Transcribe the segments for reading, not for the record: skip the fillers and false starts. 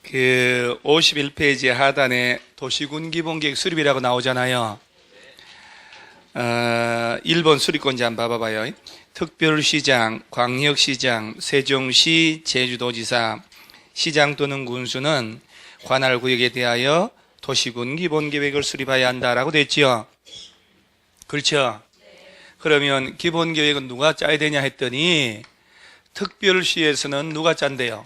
그 51페이지 하단에 도시군 기본계획 수립이라고 나오잖아요. 1번 수립권자 한번 봐봐요. 특별시장, 광역시장, 세종시, 제주도지사, 시장 또는 군수는 관할 구역에 대하여 도시군 기본계획을 수립해야 한다라고 됐죠. 그렇죠? 그러면 기본계획은 누가 짜야 되냐 했더니 특별시에서는 누가 짠대요?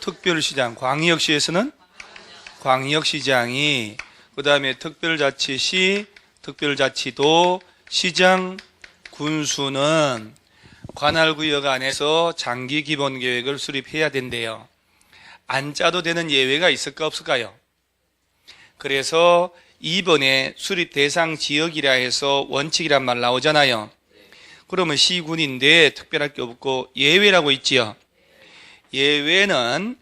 특별시장, 광역시에서는 광역시장이, 그 다음에 특별자치시, 특별자치도, 시장, 군수는 관할구역 안에서 장기 기본계획을 수립해야 된대요. 안 짜도 되는 예외가 있을까 없을까요? 그래서 2번에 수립 대상 지역이라 해서 원칙이란 말 나오잖아요. 그러면 시군인데 특별할 게 없고 예외라고 있지요. 예외는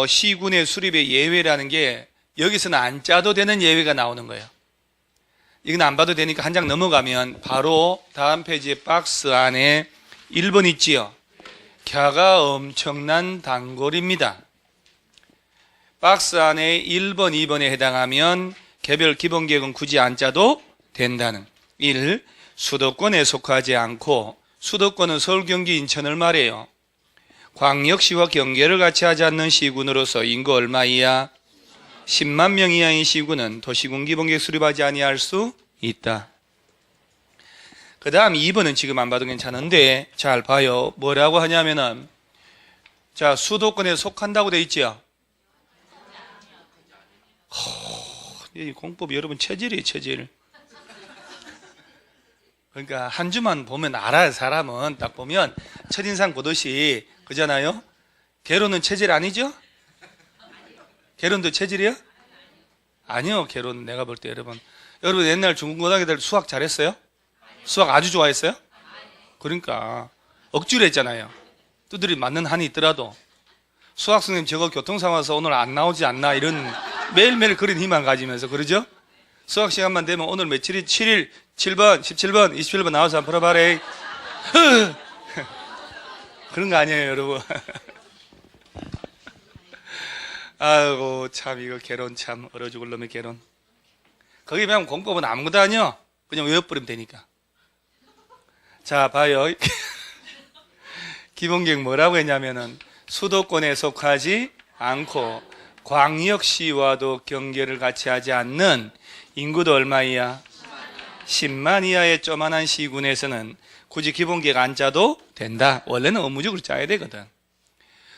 시군의 수립의 예외라는 게 여기서는 안 짜도 되는 예외가 나오는 거예요. 이건 안 봐도 되니까 한 장 넘어가면 바로 다음 페이지에 박스 안에 1번 있지요. 갸가 엄청난 단골입니다. 박스 안에 1번, 2번에 해당하면 개별 기본계획은 굳이 안 짜도 된다는 1. 수도권에 속하지 않고, 수도권은 서울, 경기, 인천을 말해요. 광역시와 경계를 같이 하지 않는 시군으로서 인구 얼마 이하? 10만 명 이하인 시군은 도시군 기본계획 수립하지 아니할 수 있다. 그 다음 2번은 지금 안 봐도 괜찮은데 잘 봐요. 뭐라고 하냐면은, 자, 수도권에 속한다고 돼 있죠. 이 공법 여러분 체질이에요, 체질. 그러니까 한 주만 보면 알아요. 사람은 딱 보면 첫인상 보듯이, 그잖아요. 개론은 체질 아니죠? 개론도 체질이야? 아니요, 개론 내가 볼 때 여러분 옛날 중고등학교 때 수학 잘했어요? 수학 아주 좋아했어요? 그러니까 억지로 했잖아요. 두드리 맞는 한이 있더라도. 수학 선생님 저거 교통사고 나서 오늘 안 나오지 않나, 이런 매일매일 그런 희망 가지면서, 그러죠? 수학 시간만 되면 오늘 며칠이 7일, 7번, 17번, 27번 나와서 한번 풀어봐라. 그런 거 아니에요, 여러분. 아이고, 참, 이거 개론 참, 얼어 죽을 놈의 개론. 거기 보면 공법은 아무것도 아니요. 그냥 외워버리면 되니까. 자, 봐요. 기본계획 뭐라고 했냐면은, 수도권에 속하지 않고, 광역시와도 경계를 같이 하지 않는 인구도 얼마 이하? 10만 이하의 쪼만한 시군에서는 굳이 기본계획 안 짜도 된다. 원래는 의무적으로 짜야 되거든.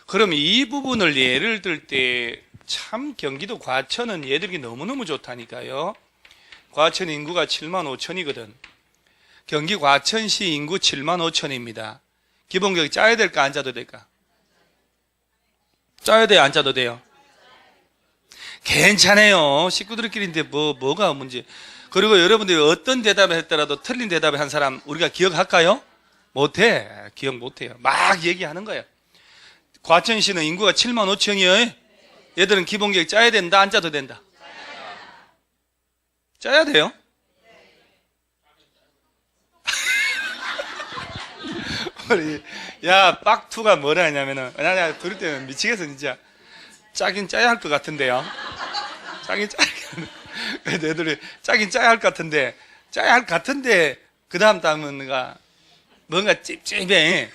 그럼 이 부분을 예를 들 때 참 경기도 과천은 얘들이 너무너무 좋다니까요. 과천 인구가 7만 5천이거든. 경기 과천시 인구 7만 5천입니다. 기본계획 짜야 될까 안 짜도 될까? 짜야 돼요, 안 짜도 돼요? 괜찮아요. 식구들끼리인데 뭐가 문제. 그리고 여러분들이 어떤 대답을 했더라도 틀린 대답을 한 사람 우리가 기억할까요? 못해. 기억 못해요. 막 얘기하는 거예요. 과천시는 인구가 7만 5천이에요. 얘들은 기본계획 짜야 된다, 안 짜도 된다? 짜야 돼요? 야, 빡투가 뭐라 하냐면은, 나 들을 때는 미치겠어, 진짜. 짜긴 짜야 할 것 같은데요. 짜긴 짜야 애들이 짜긴 짜야 할 것 같은데, 짜야 할 것 같은데, 그 다음 단어는 뭔가 찝찝해.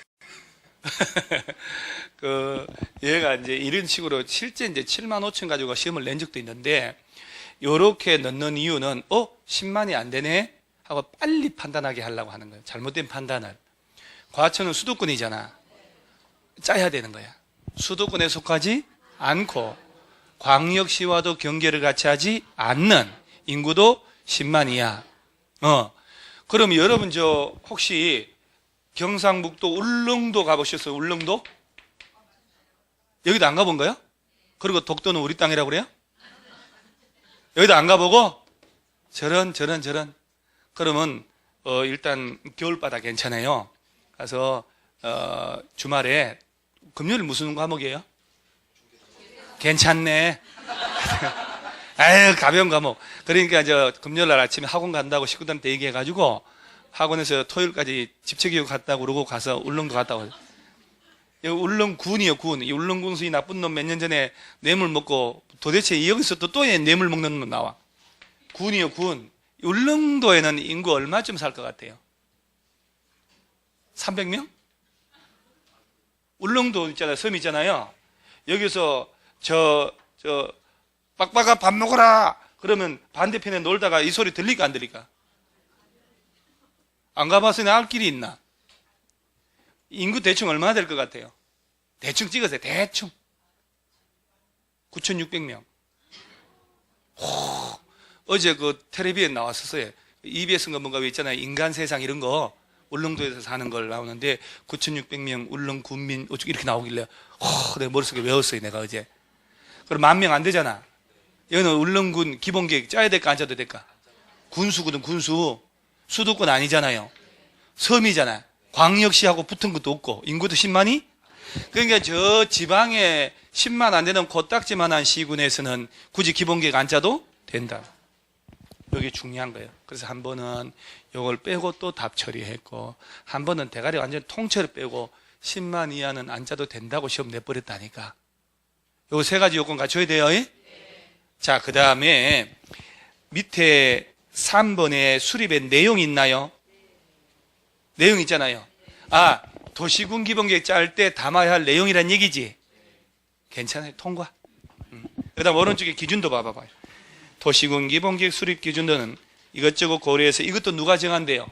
얘가 이제 이런 식으로 실제 이제 7만 5천 가지고 시험을 낸 적도 있는데, 요렇게 넣는 이유는, 10만이 안 되네? 하고 빨리 판단하게 하려고 하는 거예요. 잘못된 판단을. 과천은 수도권이잖아. 짜야 되는 거야. 수도권에 속하지 않고, 광역시와도 경계를 같이 하지 않는 인구도 10만 이하. 그럼 여러분 혹시 경상북도 울릉도 가보셨어요? 울릉도? 여기도 안 가본 거예요? 그리고 독도는 우리 땅이라고 그래요? 여기도 안 가보고? 저런. 그러면 일단 겨울바다 괜찮아요. 가서 주말에 금요일 무슨 과목이에요? 괜찮네. 아유, 가벼운 과목. 그러니까 금요일 날 아침에 학원 간다고 식구들한테 얘기해가지고 학원에서 토요일까지 집체교육 갔다고 그러고 가서 울릉도 갔다 오죠. 울릉군이요, 군. 이 울릉군수이 나쁜 놈 몇 년 전에 뇌물 먹고 도대체 여기서 또 뇌물 먹는 놈 나와. 군이요, 군. 울릉도에는 인구 얼마쯤 살 것 같아요? 300명? 울릉도 있잖아요. 섬 있잖아요. 여기서 빡빡아 밥 먹어라! 그러면 반대편에 놀다가 이 소리 들릴까, 안 들릴까? 안 가봤으니 알 길이 있나? 인구 대충 얼마나 될 것 같아요? 대충 찍으세요. 대충. 9,600명. 어제 그 텔레비에 나왔었어요. EBS인가 뭔가 왜 있잖아요. 인간 세상 이런 거. 울릉도에서 사는 걸 나오는데 9,600명 울릉 군민 이렇게 나오길래 내 머릿속에 외웠어요. 내가 어제. 그럼 10,000명 안 되잖아. 여기는 울릉군 기본계획 짜야 될까 안 짜도 될까? 군수거든, 군수. 수도권 아니잖아요. 섬이잖아. 광역시하고 붙은 것도 없고 인구도 10만이? 그러니까 저 지방에 10만 안 되는 코딱지만한 시군에서는 굳이 기본계획 안 짜도 된다. 여기 중요한 거예요. 그래서 한 번은 이걸 빼고 또 답 처리했고 한 번은 대가리 완전 통째로 빼고 10만 이하는 안 짜도 된다고 시험 내버렸다니까. 요 세 가지 요건 갖춰야 돼요. 자, 그 다음에 밑에 3번에 수립의 내용이 있나요? 내용 있잖아요. 아, 도시군 기본계획 짤 때 담아야 할 내용이란 얘기지. 괜찮아요. 통과. 그 다음 오른쪽에 기준도 봐봐요. 도시군 기본계획 수립 기준도는 이것저것 고려해서 이것도 누가 정한대요?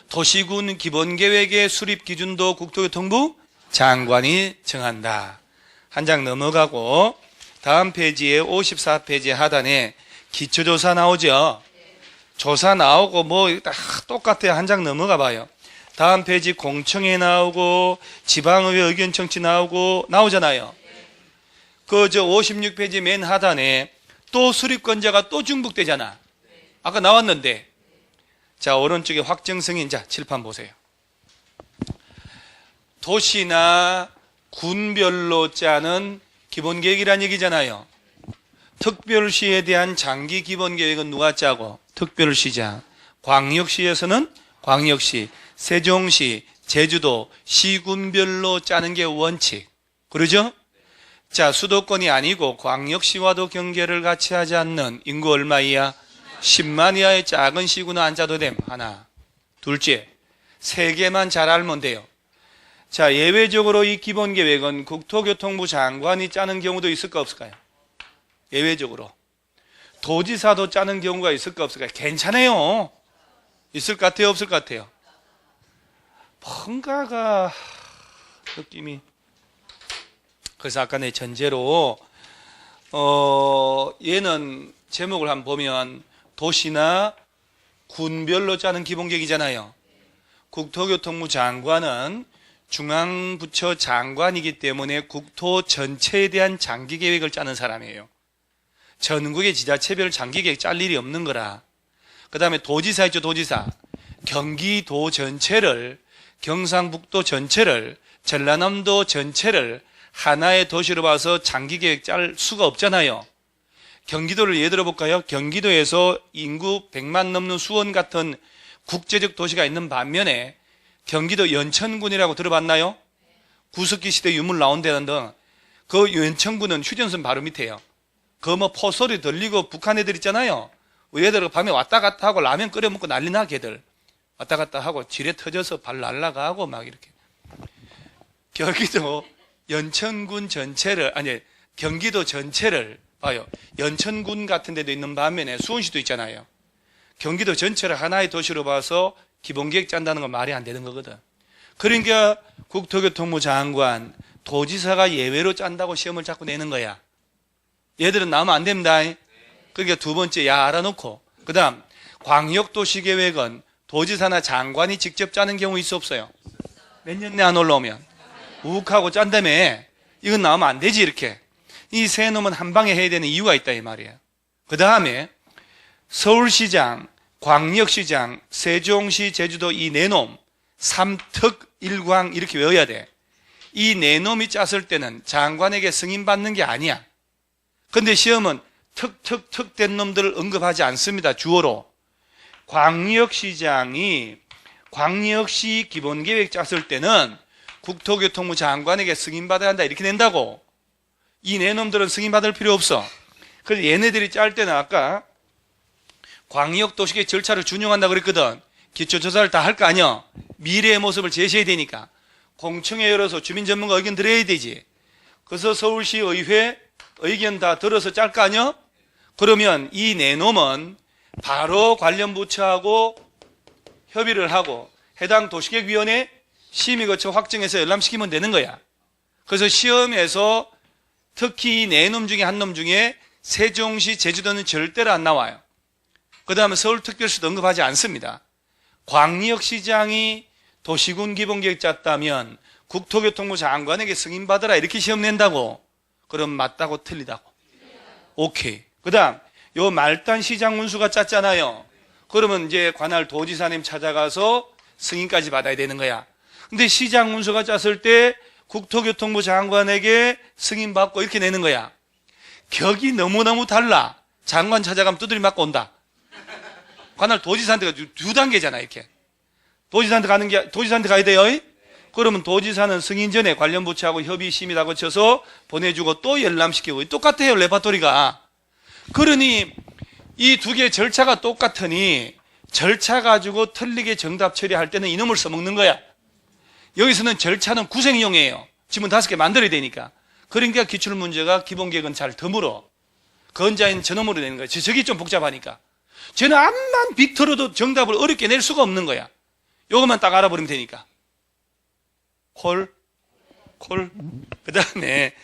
도시군 기본계획의 수립 기준도 국토교통부 장관이 정한다. 한 장 넘어가고 다음 페이지에 54페이지 하단에 기초조사 나오죠. 조사 나오고 뭐 다 똑같아요. 한 장 넘어가 봐요. 다음 페이지 공청회 나오고 지방의회 의견 청취 나오잖아요. 그 56페이지 맨 하단에 또 수립권자가 또 중복되잖아. 아까 나왔는데. 자, 오른쪽에 확정승인. 자, 칠판 보세요. 도시나 군별로 짜는 기본계획이란 얘기잖아요. 특별시에 대한 장기 기본계획은 누가 짜고? 특별시장. 광역시에서는 광역시, 세종시, 제주도, 시군별로 짜는 게 원칙. 그러죠? 자, 수도권이 아니고 광역시와도 경계를 같이 하지 않는 인구 얼마 이하? 10만 이하의 작은 시군은 안 짜도 됨. 하나. 둘째, 세 개만 잘 알면 돼요. 자, 예외적으로 이 기본계획은 국토교통부 장관이 짜는 경우도 있을까 없을까요? 예외적으로. 도지사도 짜는 경우가 있을까 없을까요? 괜찮아요. 있을 것 같아요? 없을 것 같아요? 뭔가가 느낌이. 그래서 아까 내 전제로 얘는 제목을 한번 보면 도시나 군별로 짜는 기본계획이잖아요. 국토교통부 장관은 중앙부처 장관이기 때문에 국토 전체에 대한 장기계획을 짜는 사람이에요. 전국의 지자체별 장기계획 짤 일이 없는 거라. 그 다음에 도지사 있죠, 도지사. 경기도 전체를, 경상북도 전체를, 전라남도 전체를 하나의 도시로 봐서 장기계획 짤 수가 없잖아요. 경기도를 예를 들어볼까요? 경기도에서 인구 100만 넘는 수원 같은 국제적 도시가 있는 반면에 경기도 연천군이라고 들어봤나요? 구석기 시대 유물 나온 데는 그 연천군은 휴전선 바로 밑에요. 그 뭐 포소리 들리고 북한 애들 있잖아요. 얘들 밤에 왔다 갔다 하고 라면 끓여 먹고 난리나 걔들. 왔다 갔다 하고 지뢰 터져서 발 날라가고 막 이렇게. 경기도 연천군 전체를, 아니 경기도 전체를 봐요. 연천군 같은 데도 있는 반면에 수원시도 있잖아요. 경기도 전체를 하나의 도시로 봐서 기본계획 짠다는 건 말이 안 되는 거거든. 그러니까 국토교통부 장관, 도지사가 예외로 짠다고 시험을 자꾸 내는 거야. 얘들은 나오면 안 됩니다. 그러니까 두 번째, 야 알아놓고. 그 다음, 광역도시계획은 도지사나 장관이 직접 짜는 경우 있어 없어요? 몇 년 내 안 올라오면 우욱하고 짠다며. 이건 나오면 안 되지 이렇게. 이 세 놈은 한 방에 해야 되는 이유가 있다 이 말이에요. 그 다음에 서울시장, 광역시장, 세종시, 제주도 이 네 놈, 삼특, 일광 이렇게 외워야 돼. 이 네 놈이 짰을 때는 장관에게 승인받는 게 아니야. 근데 시험은 특 된 놈들을 언급하지 않습니다. 주어로. 광역시장이 광역시 기본계획 짰을 때는 국토교통부 장관에게 승인받아야 한다 이렇게 낸다고. 이 내놈들은 승인받을 필요 없어. 그래서 얘네들이 짤 때는 아까 광역도시계획 절차를 준용한다 그랬거든. 기초조사를 다 할 거 아니야. 미래의 모습을 제시해야 되니까 공청회 열어서 주민 전문가 의견 들어야 되지. 그래서 서울시 의회 의견 다 들어서 짤 거 아니야. 그러면 이 내놈은 바로 관련 부처하고 협의를 하고 해당 도시계획위원회 심의 거쳐 확정해서 열람시키면 되는 거야. 그래서 시험에서 특히 이 네 놈 중에 한 놈 중에 세종시, 제주도는 절대로 안 나와요. 그 다음에 서울특별시도 언급하지 않습니다. 광역시장이 도시군 기본계획 짰다면 국토교통부 장관에게 승인받으라 이렇게 시험 낸다고. 그럼 맞다고 틀리다고? 오케이. 그 다음 요 말단 시장 운수가 짰잖아요. 그러면 이제 관할 도지사님 찾아가서 승인까지 받아야 되는 거야. 근데 시장 운수가 짰을 때 국토교통부 장관에게 승인받고 이렇게 내는 거야. 격이 너무너무 달라. 장관 찾아가면 두드리 맞고 온다. 관할 도지사한테가 두 단계잖아 이렇게. 도지사한테 가야 돼요. 그러면 도지사는 승인 전에 관련 부처하고 협의 심의 다 거쳐서 보내주고 또 열람시키고 똑같아요 레파토리가. 그러니 이 두 개의 절차가 똑같으니 절차 가지고 틀리게 정답 처리할 때는 이놈을 써먹는 거야. 여기서는 절차는 구생용이에요. 지문 5개 만들어야 되니까. 그러니까 기출문제가 기본계획은 잘 드물어. 건자인 저놈으로 내는 거야. 저기 좀 복잡하니까. 쟤는 암만 비틀어도 정답을 어렵게 낼 수가 없는 거야. 요것만 딱 알아버리면 되니까. 콜. 그 다음에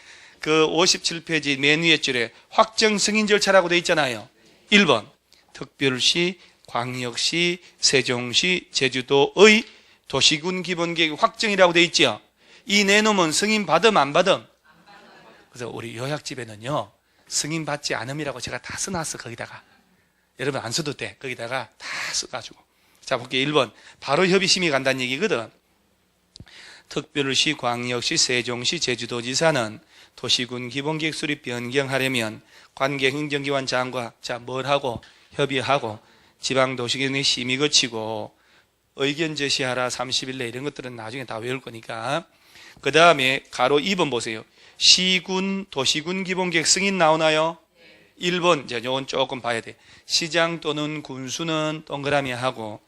그 57페이지 맨 위에 줄에 확정 승인 절차라고 돼 있잖아요. 1번 특별시, 광역시, 세종시, 제주도의 도시군 기본계획 확정이라고 돼 있죠. 이 네 놈은 승인 받음 안 받음? 그래서 우리 요약집에는요 승인 받지 않음이라고 제가 다 써놨어. 거기다가 여러분 안 써도 돼. 거기다가 다 써가지고. 자 볼게요. 1번 바로 협의심의 간다는 얘기거든. 특별시, 광역시, 세종시, 제주도지사는 도시군 기본계획 수립 변경하려면 관계행정기관 장과 뭘 하고 협의하고 지방도시계획 심의 거치고 의견 제시하라 30일 내 이런 것들은 나중에 다 외울 거니까. 그 다음에 가로 2번 보세요. 시군, 도시군 기본계획 승인 나오나요? 1번 이제 요건 조금 봐야 돼. 시장 또는 군수는 동그라미 하고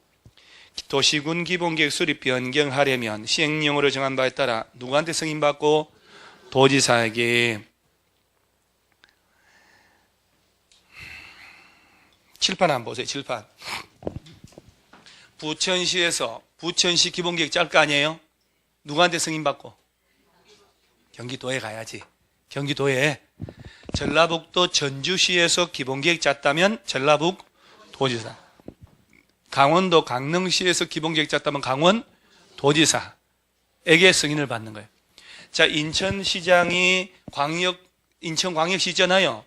도시군 기본계획 수립 변경하려면 시행령으로 정한 바에 따라 누구한테 승인받고? 도지사에게. 칠판 한번 보세요. 칠판. 부천시에서 부천시 기본계획 짤 거 아니에요? 누구한테 승인받고? 경기도에 가야지. 경기도에. 전라북도 전주시에서 기본계획 짰다면 전라북 도지사. 강원도 강릉시에서 기본계획 짰다면 강원 도지사에게 승인을 받는 거예요. 자, 인천시장이 인천광역시 있잖아요.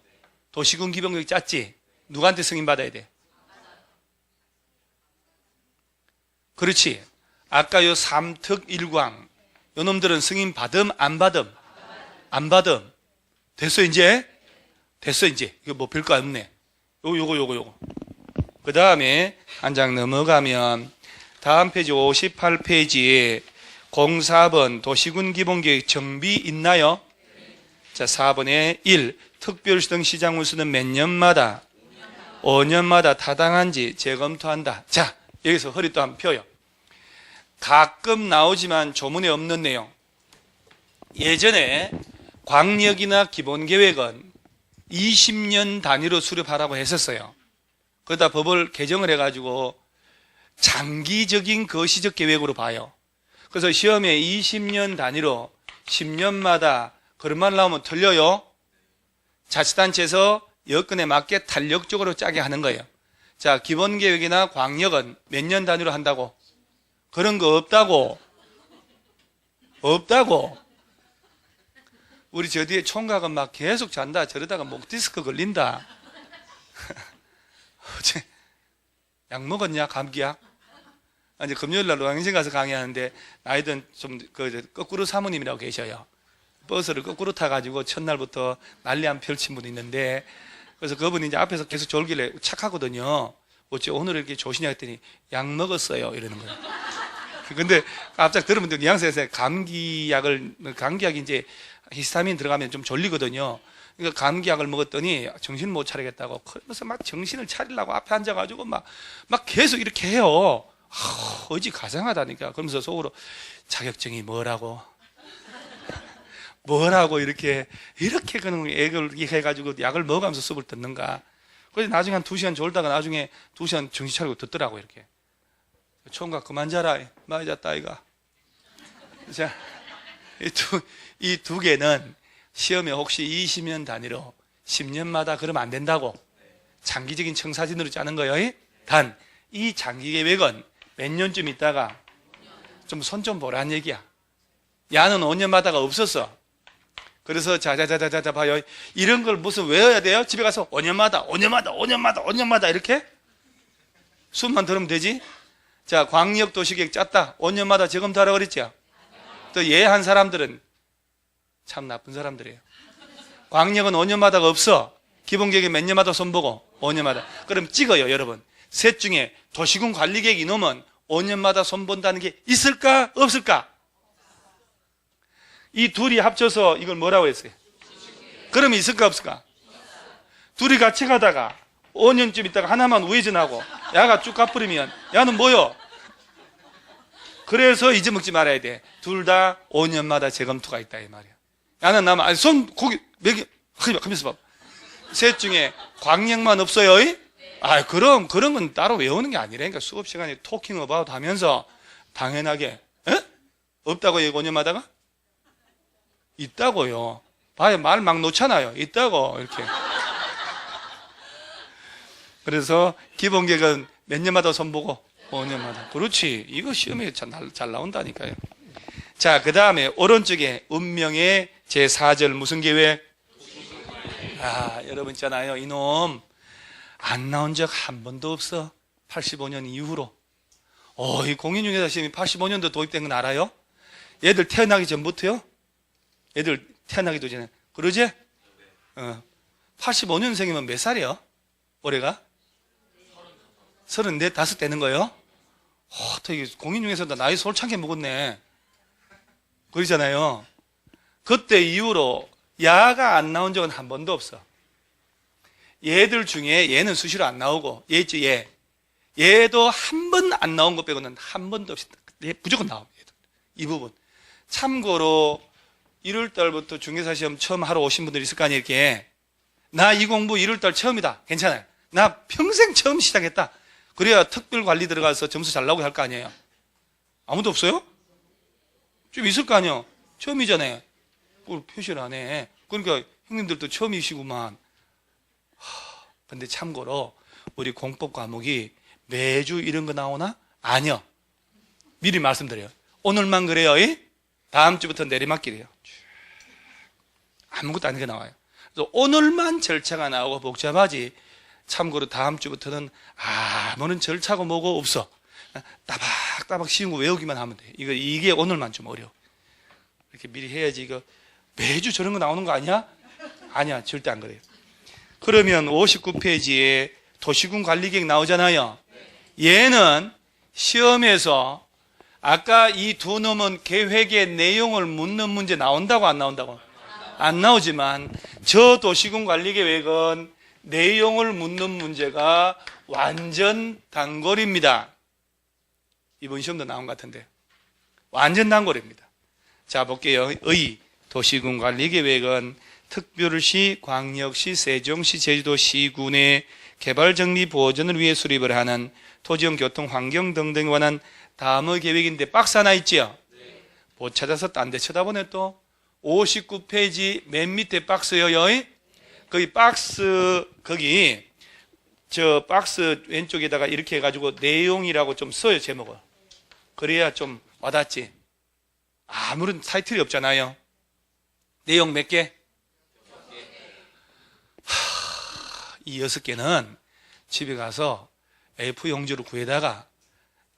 도시군 기본계획 짰지? 누구한테 승인받아야 돼? 그렇지. 아까 요 삼특 일광 요 놈들은 승인 받음 안 받음? 안 받음. 됐어 이제? 됐어 이제. 이거 뭐 별거 없네. 요거. 그 다음에 한 장 넘어가면 다음 페이지 58페이지에 04번 도시군 기본계획 정비 있나요? 자, 4번에 1. 특별시 등 시장 운수는 몇 년마다? 5년마다 타당한지 재검토한다. 자, 여기서 허리 또 한번 펴요. 가끔 나오지만 조문에 없는 내용. 예전에 광역이나 기본계획은 20년 단위로 수립하라고 했었어요. 그러다 법을 개정을 해가지고 장기적인 거시적 계획으로 봐요. 그래서 시험에 20년 단위로 10년마다 그런 말 나오면 틀려요. 자치단체에서 여건에 맞게 탄력적으로 짜게 하는 거예요. 자, 기본계획이나 광역은 몇 년 단위로 한다고? 그런 거 없다고. 우리 저 뒤에 총각은 막 계속 잔다. 저러다가 목 디스크 걸린다. 어제 약 먹었냐? 감기약? 아니, 금요일날 노량진 가서 강의하는데 나이든 좀 거꾸로 사모님이라고 계셔요. 버스를 거꾸로 타가지고 첫날부터 난리 한 펼친 분이 있는데, 그래서 그분이 이제 앞에서 계속 졸길래 착하거든요. 어째 오늘 이렇게 조시냐 했더니 약 먹었어요 이러는 거예요. 근데 갑자기 들으면 뉘앙스에서 감기약이 이제 히스타민 들어가면 좀 졸리거든요. 그러니까 감기약을 먹었더니 정신 못 차리겠다고 그러면서 막 정신을 차리려고 앞에 앉아가지고 막 계속 이렇게 해요. 어지 가상하다니까. 그러면서 속으로 자격증이 뭐라고 이렇게 그는 애를 해가지고 약을 먹으면서 수업을 듣는가. 그래서 나중에 한 2시간 졸다가 나중에 2시간 정신 차리고 듣더라고. 이렇게 총각 그만 자라 많이 잤다 아이가. 자, 이 두 개는 시험에 혹시 20년 단위로 10년마다 그러면 안 된다고 장기적인 청사진으로 짜는 거예요. 단 이 장기 계획은 몇 년쯤 있다가 좀 손 좀 보라는 얘기야. 야는 5년마다가 없었어. 그래서 자자자자자 봐요. 이런 걸 무슨 외워야 돼요? 집에 가서 5년마다 이렇게 수업만 들으면 되지. 자, 광역도시계획 짰다. 5년마다 점검 하라고 그랬죠. 또 예한 사람들은 참 나쁜 사람들이에요. 광역은 5년마다가 없어. 기본계획이 몇 년마다 손보고 5년마다. 그럼 찍어요, 여러분. 셋 중에 도시군 관리계획 이놈은 5년마다 손본다는 게 있을까 없을까? 이 둘이 합쳐서 이걸 뭐라고 했어요? 그러면 있을까 없을까? 둘이 같이 가다가 5년쯤 있다가 하나만 우회전하고 야가 쭉 가버리면 야는 뭐요? 그래서 잊어먹지 말아야 돼. 둘 다 5년마다 재검토가 있다 이 말이야. 야는 나만 손 고기 맥이 하면서 봐. 셋 중에 광역만 없어요. 그럼 그런 건 따로 외우는 게 아니라니까. 수업 시간에 토킹 어바웃 하면서 당연하게 없다고 얘기 5년마다가 있다고요. 봐요, 말 막 놓잖아요. 있다고 이렇게. 그래서 기본계획은 몇 년마다 손보고 5년마다. 그렇지. 이거 시험에 잘 나온다니까요. 자, 그 다음에 오른쪽에 운명의 제4절 무슨 계획? 여러분 있잖아요. 이놈 안 나온 적 한 번도 없어. 85년 이후로. 이 공인중개사 시험이 85년도 도입된 건 알아요? 얘들 태어나기 전부터요? 애들 태어나기도 전에. 그러지? 85년생이면 몇 살이요? 올해가? 34, 5 되는 거예요? 되게 공인중개사도 나이 솔창게 먹었네. 그러잖아요. 그때 이후로 야가 안 나온 적은 한 번도 없어. 얘들 중에 얘는 수시로 안 나오고 얘 있지 얘도 한 번 안 나온 것 빼고는 한 번도 없이 무조건 나옵니다. 이 부분 참고로 1월달부터 중개사 시험 처음 하러 오신 분들 있을 거 아니에요. 이렇게 나 이 공부 1월달 처음이다. 괜찮아요. 나 평생 처음 시작했다. 그래야 특별관리 들어가서 점수 잘 나오고 할 거 아니에요. 아무도 없어요? 좀 있을 거 아니에요. 처음이잖아요. 그걸 표시를 안 해. 그러니까 형님들도 처음이시구만. 근데 참고로 우리 공법 과목이 매주 이런 거 나오나? 아니요. 미리 말씀드려요. 오늘만 그래요. 다음 주부터 내리막길이에요. 아무것도 아닌 게 나와요. 그래서 오늘만 절차가 나오고 복잡하지. 참고로 다음 주부터는 아무런 절차고 뭐고 없어. 따박따박 쉬운 거 외우기만 하면 돼. 이게 오늘만 좀 어려워. 이렇게 미리 해야지. 이거 매주 저런 거 나오는 거 아니야? 아니야, 절대 안 그래요. 그러면 59페이지에 도시군 관리계획 나오잖아요. 얘는 시험에서 아까 이 두 놈은 계획의 내용을 묻는 문제 나온다고 안 나온다고? 안 나오지만 저 도시군 관리계획은 내용을 묻는 문제가 완전 단골입니다. 이번 시험도 나온 것 같은데 완전 단골입니다. 자, 볼게요. 의 도시군 관리계획은 특별시, 광역시, 세종시, 제주도시군의 개발정비 보전을 위해 수립을 하는 토지형 교통, 환경 등등에 관한 다음의 계획인데 박스 하나 있지요? 못 찾아서 딴 데 쳐다보네 또. 59페이지 맨 밑에 박스요. 거기 박스, 저 박스 왼쪽에다가 이렇게 해가지고 내용이라고 좀 써요, 제목을. 그래야 좀 와닿지. 아무런 타이틀이 없잖아요. 내용 몇 개? 이 6개는 집에 가서 A4 용지로 구해다가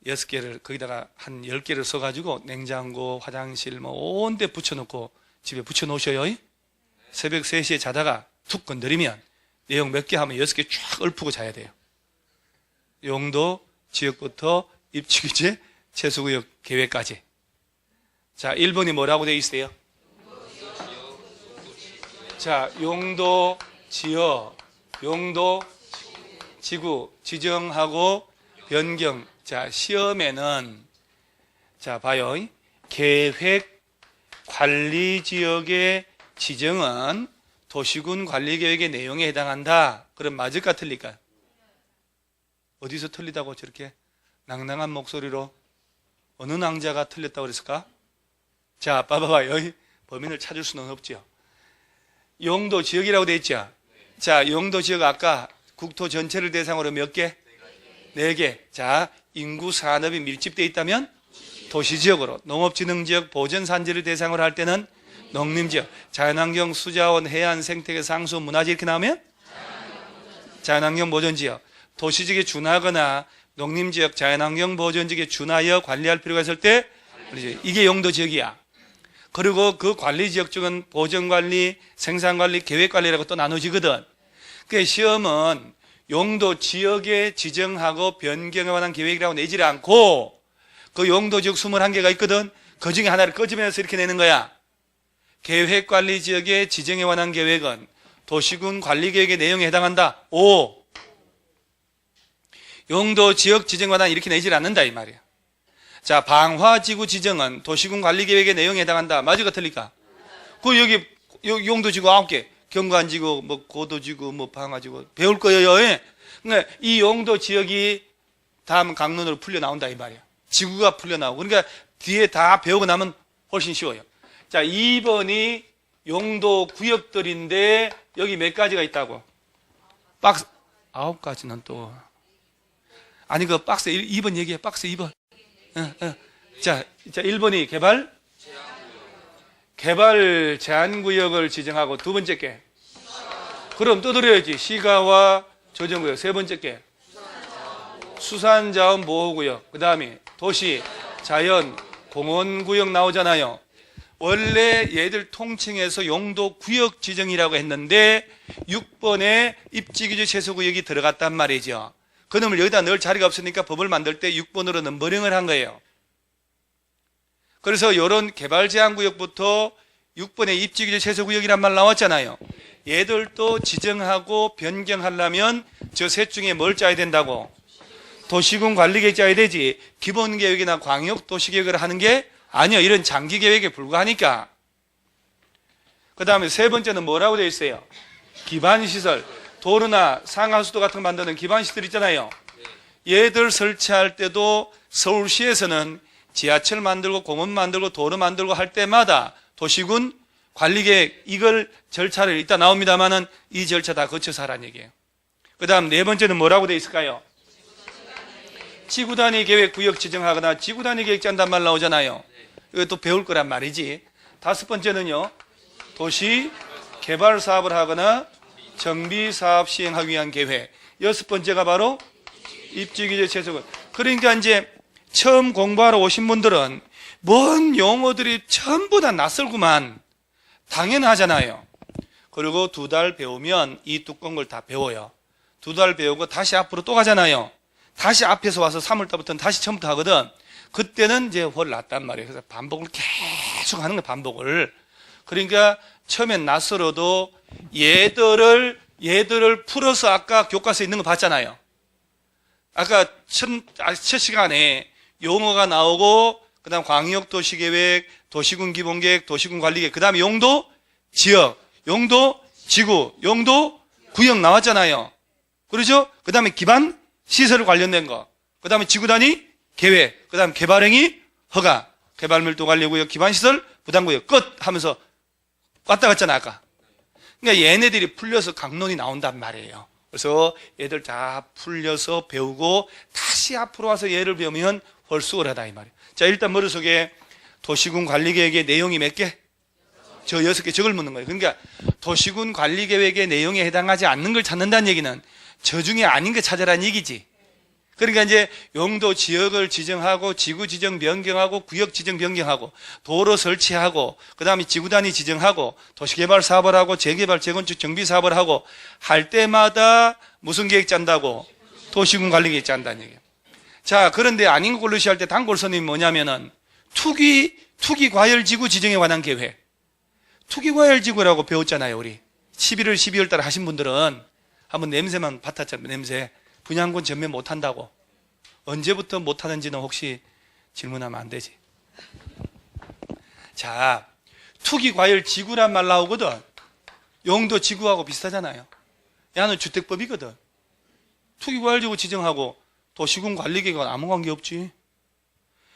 6개를 거기다가 한 10개를 써가지고 냉장고, 화장실 뭐 온 데 붙여놓고 집에 붙여놓으셔요. 새벽 3시에 자다가 툭 건드리면 내용 몇 개 하면 6개 쫙 읊고 자야 돼요. 용도, 지역부터, 입주규제, 최소구역 계획까지. 자, 1번이 뭐라고 되어 있어요? 자, 용도, 지역, 용도, 지구, 지정하고 변경. 자, 시험에는 자, 봐요. 계획 관리 지역의 지정은 도시군 관리 계획의 내용에 해당한다. 그럼 맞을까 틀릴까? 어디서 틀리다고 저렇게 낭낭한 목소리로 어느 낭자가 틀렸다고 그랬을까? 자, 봐봐요. 범인을 찾을 수는 없죠. 용도 지역이라고 돼 있죠. 자, 용도 지역 아까 국토 전체를 대상으로 몇 개? 4개. 자, 인구 산업이 밀집되어 있다면 도시지역으로, 농업진흥지역, 보전산지를 대상으로 할 때는 농림지역, 자연환경, 수자원, 해안, 생태계, 상수, 문화지 이렇게 나오면 자연환경 보전지역, 도시지역에 준하거나 농림지역, 자연환경 보전지역에 준하여 관리할 필요가 있을 때 이게 용도지역이야. 그리고 그 관리지역 중은 보전관리, 생산관리, 계획관리라고 또 나눠지거든. 그러니까 시험은 용도지역에 지정하고 변경에 관한 계획이라고 내질 않고 그 용도지역 21개가 있거든. 그 중에 하나를 끄집어내서 이렇게 내는 거야. 계획관리지역의 지정에 관한 계획은 도시군 관리계획의 내용에 해당한다. 5. 용도지역 지정에 관한 이렇게 내질 않는다 이 말이야. 자, 방화지구 지정은 도시군 관리계획의 내용에 해당한다. 맞을까 틀릴까? 그 여기 용도지구 9개. 경관지구, 뭐 고도지구, 뭐 방화지구 배울 거예요. 그러니까 이 용도지역이 다음 강론으로 풀려 나온다 이 말이야. 지구가 풀려 나오고. 그러니까 뒤에 다 배우고 나면 훨씬 쉬워요. 자, 2번이 용도 구역들인데 여기 몇 가지가 있다고? 박스 9가지는 또 아니 그 박스 2번 얘기해. 박스 2번. 자, 1번이 개발 제한구역을 지정하고 두 번째 게 그럼 두드려야지. 시가와 조정구역. 세 번째 게 수산자원 보호구역. 그 다음에 도시, 자연, 공원구역 나오잖아요. 원래 얘들 통칭해서 용도구역 지정이라고 했는데 6번에 입지규제 최소구역이 들어갔단 말이죠. 그놈을 여기다 넣을 자리가 없으니까 법을 만들 때 6번으로 넘버링을 한 거예요. 그래서 이런 개발제한구역부터 6번에 입지규제 최소구역이란 말 나왔잖아요. 얘들도 지정하고 변경하려면 저 셋 중에 뭘 짜야 된다고? 도시군 관리계획 짜야 되지. 기본계획이나 광역도시계획을 하는 게 아니요. 이런 장기계획에 불과하니까. 그 다음에 세 번째는 뭐라고 되어 있어요? 기반시설. 도로나 상하수도 같은 거 만드는 기반시설 있잖아요. 얘들 설치할 때도 서울시에서는 지하철 만들고 공원 만들고 도로 만들고 할 때마다 도시군 관리계획 이걸 절차를 이따 나옵니다만은 이 절차 다 거쳐서 하라는 얘기예요. 그 다음 네 번째는 뭐라고 되어 있을까요? 지구단위 계획 구역 지정하거나 지구단위 계획 짠단 말 나오잖아요. 이것도 배울 거란 말이지. 다섯 번째는요, 도시 개발 사업을 하거나 정비 사업 시행하기 위한 계획. 여섯 번째가 바로 입지규제 최소구역. 그러니까 이제 처음 공부하러 오신 분들은 뭔 용어들이 전부 다 낯설구만. 당연하잖아요. 그리고 2달 배우면 이 두꺼운 걸 다 배워요. 2달 배우고 다시 앞으로 또 가잖아요. 다시 앞에서 와서 3월달부터는 다시 처음부터 하거든. 그때는 이제 훨 낫단 말이에요. 그래서 반복을 계속 하는 거예요, 반복을. 그러니까 처음엔 낯설어도 얘들을 풀어서 아까 교과서에 있는 거 봤잖아요. 아까 첫 시간에 용어가 나오고, 그 다음 광역도시계획, 도시군 기본계획, 도시군 관리계획, 그 다음에 용도 지역, 용도 지구, 용도 구역 나왔잖아요. 그렇죠? 그 다음에 기반 시설 관련된 거, 그 다음에 지구단위 계획, 그 다음 개발행위 허가, 개발밀도관리구역, 기반시설 부담구역 끝 하면서 왔다 갔잖아 아까. 그러니까 얘네들이 풀려서 강론이 나온단 말이에요. 그래서 얘들 다 풀려서 배우고 다시 앞으로 와서 얘를 배우면 훨 수월하다 이 말이에요. 자, 일단 머릿속에 도시군 관리계획의 내용이 몇 개? 저 6개 저걸 묻는 거예요. 그러니까 도시군 관리계획의 내용에 해당하지 않는 걸 찾는다는 얘기는 저 중에 아닌 거 찾아라는 얘기지. 그러니까 이제 용도 지역을 지정하고 지구 지정 변경하고 구역 지정 변경하고 도로 설치하고 그다음에 지구단위 지정하고 도시개발 사업을 하고 재개발 재건축 정비 사업을 하고 할 때마다 무슨 계획 짠다고? 도시군 관리 계획 짠다는 얘기예요. 자, 그런데 아닌 걸로 시할 때 단골선임이 뭐냐면은 투기과열지구 지정에 관한 계획. 투기과열지구라고 배웠잖아요, 우리. 11월, 12월 달 하신 분들은 한번 냄새만 맡았잖아요, 냄새. 분양권 전면 못한다고. 언제부터 못하는지는 혹시 질문하면 안 되지. 자, 투기과열지구란 말 나오거든. 용도 지구하고 비슷하잖아요. 야는 주택법이거든. 투기과열지구 지정하고 도시군 관리계획은 아무 관계 없지.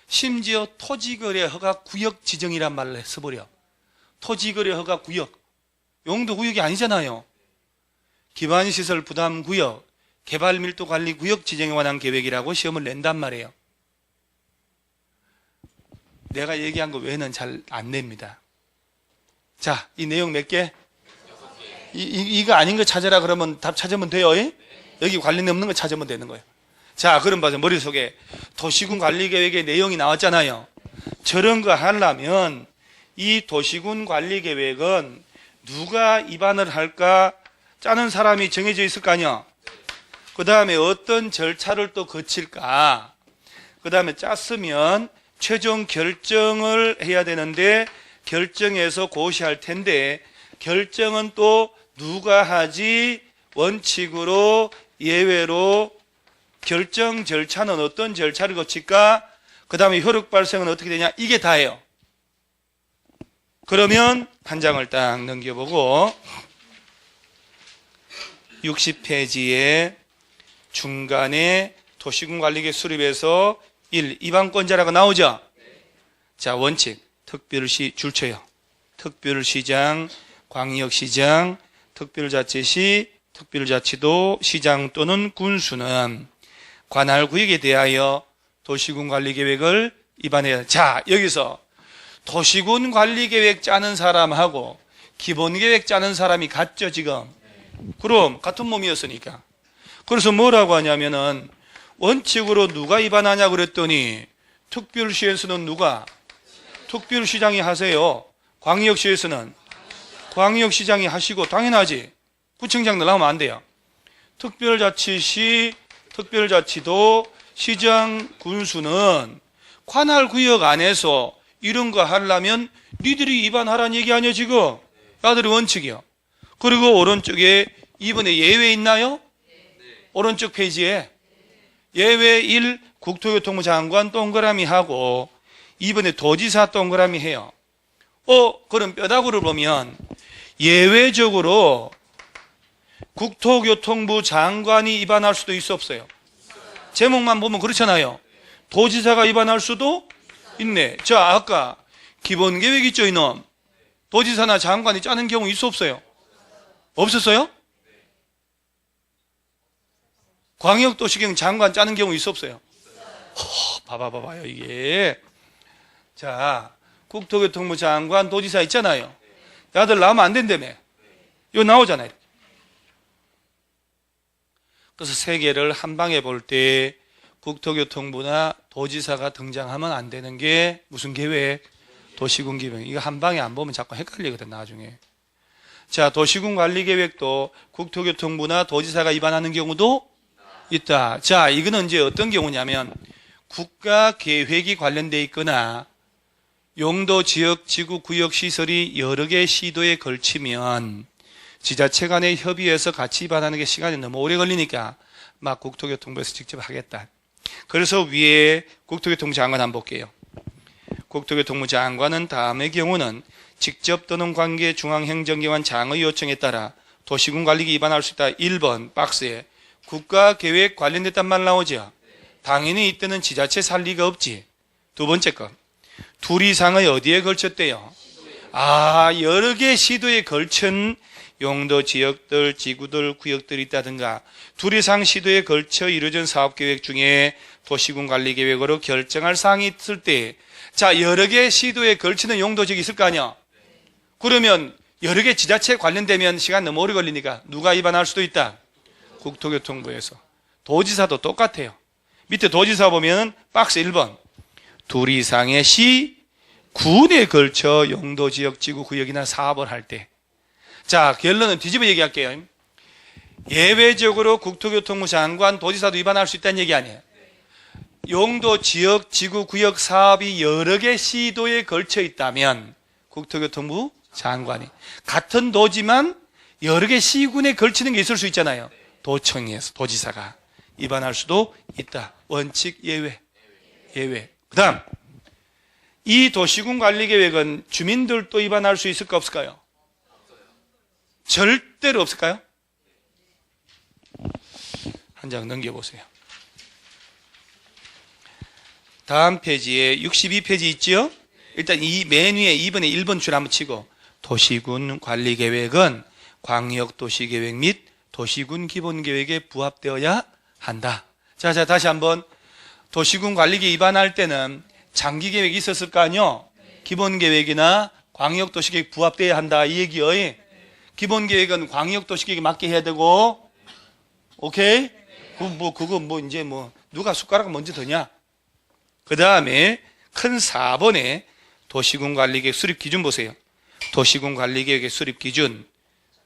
심지어 토지거래 허가구역 지정이란 말을 써버려. 토지거래 허가구역. 용도구역이 아니잖아요. 기반시설 부담구역, 개발밀도관리구역 지정에 관한 계획이라고 시험을 낸단 말이에요. 내가 얘기한 거 외에는 잘 안 냅니다. 자, 이 내용 몇 개? 이거 아닌 거 찾아라 그러면 답 찾으면 돼요. 여기 관련 없는 거 찾으면 되는 거예요. 자, 그럼 봐서 머릿속에 도시군 관리계획의 내용이 나왔잖아요. 저런 거 하려면 이 도시군 관리계획은 누가 입안을 할까 짜는 사람이 정해져 있을 거 아니야. 그 다음에 어떤 절차를 또 거칠까. 그 다음에 짰으면 최종 결정을 해야 되는데 결정해서 고시할 텐데 결정은 또 누가 하지? 원칙으로 예외로 결정 절차는 어떤 절차를 거칠까? 그 다음에 효력 발생은 어떻게 되냐? 이게 다예요. 그러면 한 장을 딱 넘겨보고 60페이지에 중간에 도시군 관리계획 수립에서 1. 입안권자라고 나오죠? 자, 원칙. 특별시 줄쳐요. 특별시장, 광역시장, 특별자치시, 특별자치도, 시장 또는 군수는 관할 구역에 대하여 도시군 관리계획을 입안해야. 자, 여기서 도시군 관리계획 짜는 사람하고 기본계획 짜는 사람이 같죠, 지금? 그럼 같은 몸이었으니까. 그래서 뭐라고 하냐면은 원칙으로 누가 입안하냐 그랬더니 특별시에서는 누가? 특별시장이 하세요. 광역시에서는 광역시장이 하시고 당연하지. 구청장들 나오면 안 돼요. 특별자치시, 특별자치도, 시장, 군수는 관할 구역 안에서 이런 거 하려면 니들이 입안하라는 얘기 아니야 지금? 야들이 원칙이요. 그리고 오른쪽에 이번에 예외 있나요? 오른쪽 페이지에 예외 1 국토교통부 장관 동그라미 하고 이번에 도지사 동그라미 해요. 그럼 뼈다구를 보면 예외적으로 국토교통부 장관이 입안할 수도 있어 없어요? 제목만 보면 그렇잖아요. 도지사가 입안할 수도 있네. 자, 아까 기본계획 있죠 이놈? 도지사나 장관이 짜는 경우 있어 없어요? 없었어요? 광역도시경 장관 짜는 경우 있어 없어요? 봐봐요 이게. 자, 국토교통부 장관 도지사 있잖아요. 야들 나오면 안 된다며. 이거 나오잖아요. 그래서 세 개를 한 방에 볼 때 국토교통부나 도지사가 등장하면 안 되는 게 무슨 계획? 도시군 계획. 이거 한 방에 안 보면 자꾸 헷갈리거든 나중에. 자, 도시군 관리계획도 국토교통부나 도지사가 입안하는 경우도 있다. 자, 이거는 이제 어떤 경우냐면 국가계획이 관련돼 있거나 용도, 지역, 지구, 구역 시설이 여러 개 시도에 걸치면 지자체 간의 협의해서 같이 입안하는 게 시간이 너무 오래 걸리니까 막 국토교통부에서 직접 하겠다. 그래서 위에 국토교통부 장관 한번 볼게요. 국토교통부 장관은 다음의 경우는 직접 또는 관계 중앙행정기관 장의 요청에 따라 도시군 관리계 입안할 수 있다. 1번 박스에 국가계획 관련됐단 말 나오죠. 당연히 이때는 지자체 살 리가 없지. 두 번째 거. 둘 이상의 어디에 걸쳤대요? 여러 개 시도에 걸친 용도, 지역들, 지구들, 구역들이 있다든가 둘 이상 시도에 걸쳐 이루어진 사업계획 중에 도시군 관리계획으로 결정할 사항이 있을 때 자, 여러 개 시도에 걸치는 용도, 지역이 있을 거 아니야? 그러면 여러 개 지자체 관련되면 시간 너무 오래 걸리니까 누가 입안할 수도 있다? 국토교통부에서. 도지사도 똑같아요. 밑에 도지사 보면 박스 1번. 둘 이상의 시, 군에 걸쳐 용도, 지역, 지구, 구역이나 사업을 할 때. 자, 결론은 뒤집어 얘기할게요. 예외적으로 국토교통부 장관, 도지사도 입안할 수 있다는 얘기 아니에요. 용도, 지역, 지구, 구역 사업이 여러 개 시도에 걸쳐 있다면 국토교통부 장관이, 같은 도지만 여러 개 시군에 걸치는 게 있을 수 있잖아요. 도청에서 도지사가 위반할 수도 있다. 원칙 예외. 그 다음, 이 도시군 관리계획은 주민들도 위반할 수 있을까 없을까요? 절대로 없을까요? 한 장 넘겨보세요. 다음 페이지에 62페이지 있죠? 일단 이 맨 위에 2번에 1번 줄 한번 치고, 도시군 관리계획은 광역도시계획 및 도시군 기본계획에 부합되어야 한다. 자, 다시 한번. 도시군 관리계획 위반할 때는 장기계획이 있었을 거 아니요? 기본계획이나 광역도시계획 부합되어야 한다, 이 얘기요. 기본계획은 광역도시계획에 맞게 해야 되고, 오케이? 그거 이제 누가 숟가락 먼저 드냐? 그 다음에 큰 4번에 도시군 관리계획 수립 기준 보세요. 도시군 관리계획의 수립 기준,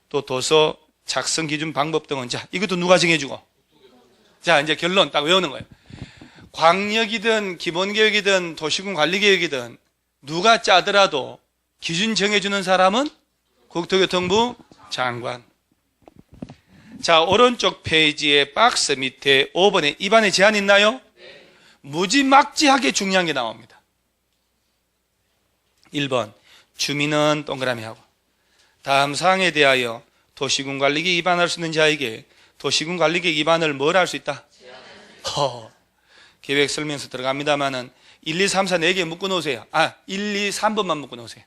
또 도서 작성 기준 방법 등은, 자, 이것도 누가 정해주고? 자, 이제 결론 딱 외우는 거예요. 광역이든 기본계획이든 도시군 관리계획이든 누가 짜더라도 기준 정해주는 사람은 국토교통부 장관. 자, 오른쪽 페이지의 박스 밑에 5번에 위반의 제한 있나요? 무지막지하게 중요한 게 나옵니다. 1번, 주민은 동그라미 하고, 다음 사항에 대하여 도시군 관리계획 위반할 수 있는 자에게 도시군 관리계획 위반을 뭘 할 수 있다? 계획 설명서 들어갑니다만은 1, 2, 3, 4 4개 묶어 놓으세요. 1, 2, 3번만 묶어 놓으세요.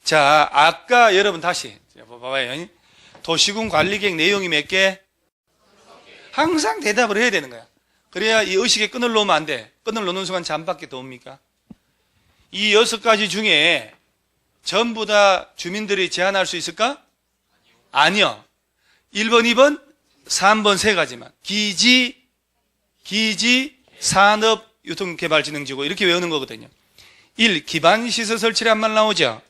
자, 아까 여러분 다시 봐봐요. 도시군 관리계획 내용이 몇 개? 항상 대답을 해야 되는 거야. 그래야 이 의식에 끈을 놓으면 안 돼. 끈을 놓는 순간 잠밖에 더 옵니까? 이 6가지 중에 전부 다 주민들이 제한할 수 있을까? 아니요. 1번, 2번, 3번 3가지만. 기지, 산업, 유통개발진흥지구 이렇게 외우는 거거든요. 1. 기반시설 설치를 한 말 나오죠.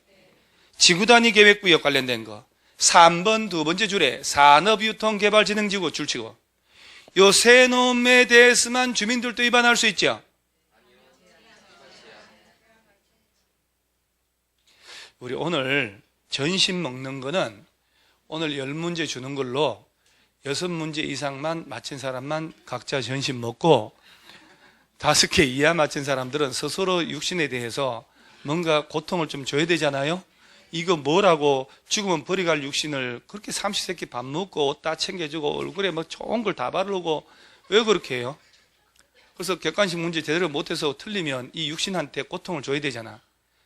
지구단위 계획구역 관련된 거. 3번 두 번째 줄에 산업유통개발진흥지구 줄치고. 요 세 놈에 대해서만 주민들도 위반할 수 있죠. 우리 오늘 전심 먹는 거는 오늘 10문제 주는 걸로 6문제 이상만 맞힌 사람만 각자 전심 먹고, 5개 이하 맞힌 사람들은 스스로 육신에 대해서 뭔가 고통을 좀 줘야 되잖아요. 이거 뭐라고 죽으면 버려갈 육신을 그렇게 삼시세끼 밥 먹고 옷 다 챙겨주고 얼굴에 뭐 좋은 걸 다 바르고 왜 그렇게 해요? 그래서 객관식 문제 제대로 못해서 틀리면 이 육신한테 고통을 줘야 되잖아.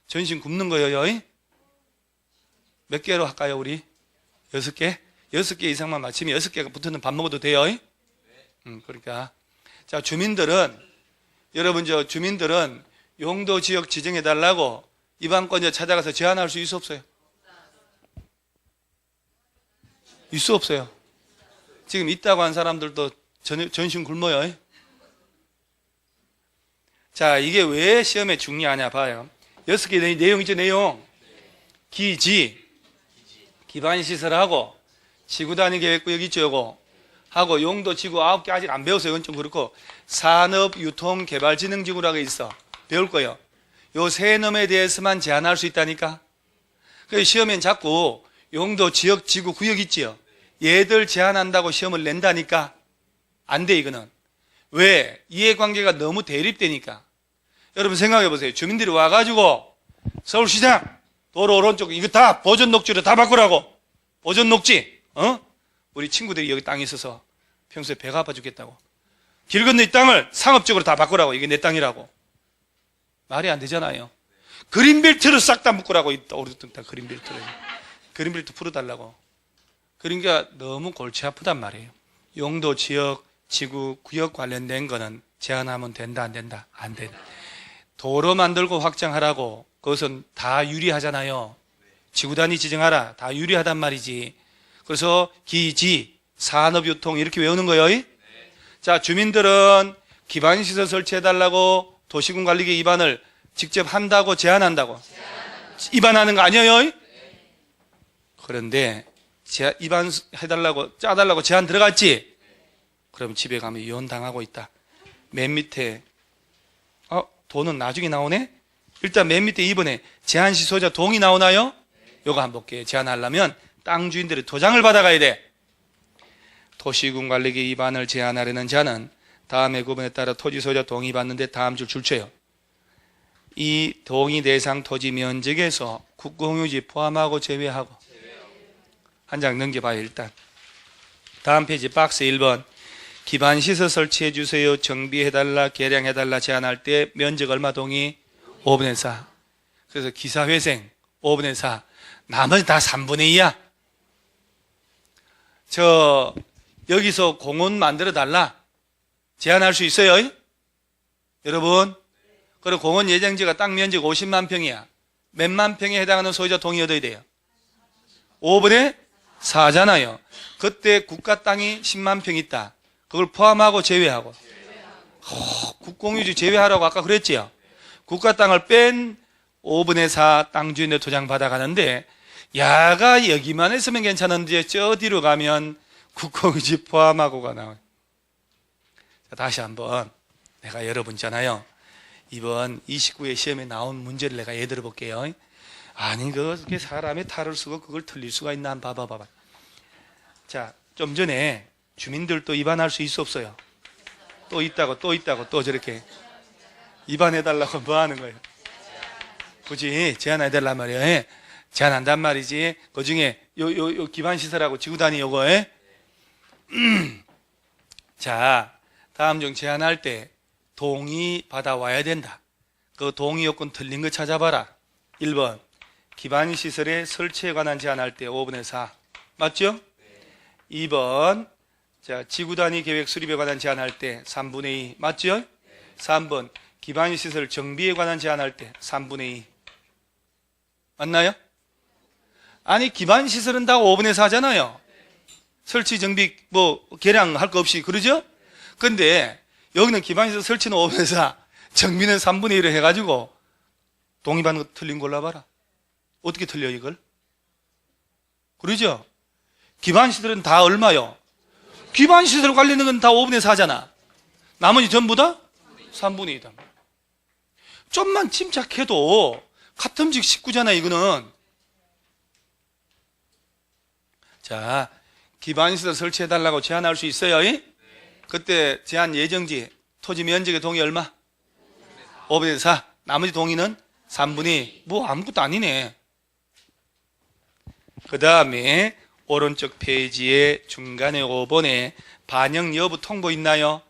전신 굶는 거예요. 몇 개로 할까요, 우리? 6개? 6개 이상만 맞히면 6개가 붙는 밥 먹어도 돼요. 그러니까. 자, 여러분 주민들은 용도 지역 지정해달라고 위반권 찾아가서 제한할 수 있어 없어요? 있어 없어요? 지금 있다고 한 사람들도 전신 굶어요. 자, 이게 왜 시험에 중요하냐 봐요. 6개 내용 있죠, 내용. 기반시설하고 지구단위 계획구역 있죠, 요거 하고 용도 지구 9개 아직 안 배웠어요. 이건 좀 그렇고 산업유통개발진흥지구라고 있어. 배울 거예요. 요 세 놈에 대해서만 제한할 수 있다니까. 그래서 시험엔 자꾸 용도, 지역, 지구, 구역 있지요. 얘들 제한한다고 시험을 낸다니까. 안 돼, 이거는. 왜? 이해관계가 너무 대립되니까. 여러분 생각해 보세요. 주민들이 와가지고 서울시장 도로 오른쪽 이거 다 보전 녹지로 다 바꾸라고. 보전 녹지. 우리 친구들이 여기 땅에 있어서 평소에 배가 아파 죽겠다고. 길 건너 이 땅을 상업적으로 다 바꾸라고. 이게 내 땅이라고. 말이 안 되잖아요. 그린벨트를 싹 다 묶으라고. 우리 다 그린벨트 풀어달라고. 그러니까 너무 골치 아프단 말이에요. 용도, 지역, 지구, 구역 관련된 거는 제한하면 된다, 안 된다? 안 된다. 도로 만들고 확장하라고. 그것은 다 유리하잖아요. 지구단위 지정하라. 다 유리하단 말이지. 그래서 기지, 산업유통 이렇게 외우는 거예요. 자, 주민들은 기반시설 설치해달라고 도시군 관리계획 위반을 직접 한다고 제한한다고? 위반하는 거 아니에요? 그런데 위반해달라고 짜달라고 제한 들어갔지? 그럼 집에 가면 이혼당하고 있다. 맨 밑에 돈은 나중에 나오네? 일단 맨 밑에 2번에 제한시 소유자 동의 나오나요? 요거 한번 볼게요. 제한하려면 땅 주인들의 도장을 받아가야 돼. 도시군 관리계 위반을 제한하려는 자는 다음의 구분에 따라 토지 소유자 동의 받는데 다음 줄 줄쳐요. 이 동의 대상 토지 면적에서 국공유지 포함하고 제외하고. 한 장 넘겨봐요. 일단 다음 페이지 박스 1번 기반시설 설치해 주세요. 정비해달라, 개량해달라 제한할 때 면적 얼마 동의? 5분의 4. 그래서 기사회생 5분의 4. 나머지 다 3분의 2야. 여기서 공원 만들어 달라 제한할 수 있어요? 여러분. 그리고 공원 예정지가 땅 면적 50만 평이야. 몇만 평에 해당하는 소유자 동의 얻어야 돼요? 5분의 4잖아요. 그때 국가 땅이 10만 평 있다. 그걸 포함하고 제외하고. 국공유지 제외하라고 아까 그랬지요. 국가 땅을 뺀 5분의 4 땅 주인의 도장 받아가는데 야가 여기만 했으면 괜찮은데 저 뒤로 가면 국공유지 포함하고가 나와요. 자, 다시 한번 내가 여러분 있잖아요. 이번 29회 시험에 나온 문제를 내가 예들어 볼게요. 아니 그게 사람의 탈을 쓰고 그걸 틀릴 수가 있나 한번 봐봐. 자, 좀 전에 주민들도 위반할 수 있어 없어요? 또 있다고 또 저렇게 위반해달라고 뭐 하는 거예요? 굳이 제한해달란 말이에요. 제한한단 말이지. 그 중에 요 기반시설하고 지구단위 요거에 자, 다음 중 제한할 때 동의 받아와야 된다. 그 동의 요건 틀린 거 찾아봐라. 1번 기반시설의 설치에 관한 제한할 때 5분의 4 맞죠? 2번 자, 지구단위 계획 수립에 관한 제한할 때 3분의 2 맞죠? 3번 기반시설 정비에 관한 제한할 때 3분의 2 맞나요? 아니 기반시설은 다 5분의 4잖아요. 설치 정비 개량할 거 없이 그러죠? 근데 여기는 기반시설 설치는 5분의 4 정비는 3분의 1을 해가지고 동의받는 거 틀린 걸로 봐라. 어떻게 틀려 이걸? 그러죠? 기반시설은 다 얼마요? 기반시설 관련된 건 다 5분의 4잖아. 나머지 전부 다 3분의 2다. 좀만 침착해도 카텀직 19잖아 이거는. 자, 기반시설 설치해달라고 제한할 수 있어요. 그때 제한 예정지 토지 면적의 동의 얼마? 5분의 4. 나머지 동의는 3분의 2. 아무것도 아니네. 그 다음에 오른쪽 페이지에 중간에 5번에 반영 여부 통보 있나요?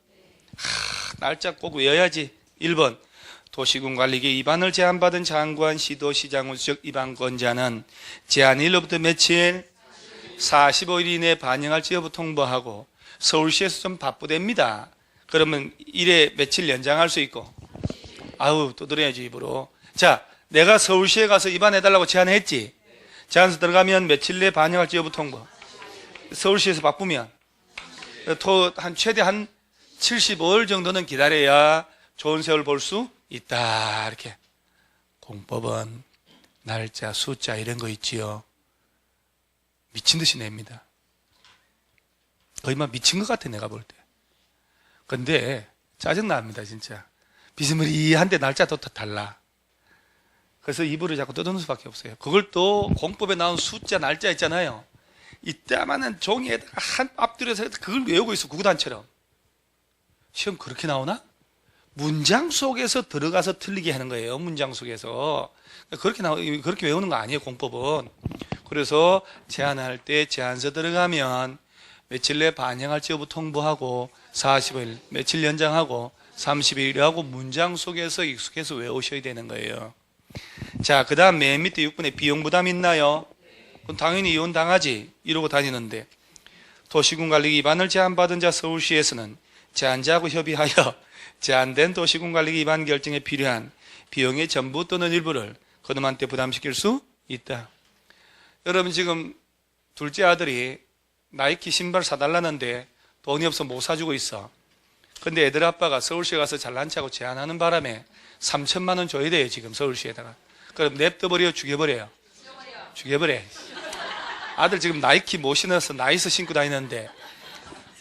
날짜 꼭 외워야지. 1번 도시군 관리계 위반을 제한받은 장관, 시도, 시장, 우수적 위반권자는 제한일로부터 며칠? 45일 이내에 반영할지 여부 통보하고 서울시에서 좀 바쁘답니다. 그러면 일에 며칠 연장할 수 있고. 아우 또 들어야지 입으로. 자, 내가 서울시에 가서 위반해달라고 제안했지. 제안서 들어가면 며칠 내에 반영할지 여부 통보. 서울시에서 바쁘면 최대 한 75일 정도는 기다려야 좋은 세월 볼 수 있다. 이렇게. 공법은 날짜, 숫자 이런 거 있지요. 미친 듯이 냅니다. 거의 막 미친 것 같아 내가 볼 때. 근데 짜증납니다 진짜. 비스무리한데 날짜도 다 달라. 그래서 입으로 자꾸 떠드는 수밖에 없어요. 그걸 또 공법에 나온 숫자, 날짜 있잖아요. 이따만한 종이에다가 한 앞뒤로서 그걸 외우고 있어 구구단처럼. 시험 그렇게 나오나? 문장 속에서 들어가서 틀리게 하는 거예요. 문장 속에서. 그렇게 외우는 거 아니에요 공법은. 그래서 제안할 때 제안서 들어가면 며칠 내에 반영할지 여부 통보하고 45일 며칠 연장하고 30일 하고 문장 속에서 익숙해서 외우셔야 되는 거예요. 자, 그 다음 맨 밑에 6번에 비용 부담 있나요? 그럼 당연히 이혼 당하지. 이러고 다니는데 도시군 관리 위반을 제한받은 자 서울시에서는 제한자하고 협의하여 제한된 도시군 관리 위반 결정에 필요한 비용의 전부 또는 일부를 그놈한테 부담시킬 수 있다. 여러분 지금 둘째 아들이 나이키 신발 사달라는데 돈이 없어 못 사주고 있어. 근데 애들 아빠가 서울시에 가서 잘난 척하고 제안하는 바람에 3천만 원 줘야 돼요 지금 서울시에다가. 그럼 냅둬버려 죽여버려요? 죽여버려. 아들 지금 나이키 못 신어서 나이스 신고 다니는데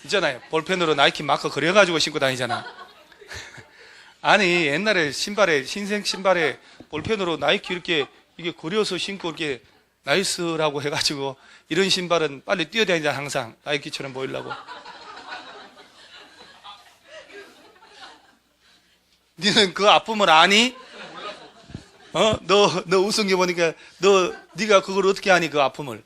있잖아요. 볼펜으로 나이키 마커 그려가지고 신고 다니잖아. 아니, 옛날에 신발에, 흰색 신발에 볼펜으로 나이키 이렇게 이게 그려서 신고 이렇게 나이스라고 해가지고 이런 신발은 빨리 뛰어다니자 항상 나이키처럼 보이려고. 니는 그 아픔을 아니? 너 웃은 게 보니까 네가 그걸 어떻게 아니 그 아픔을?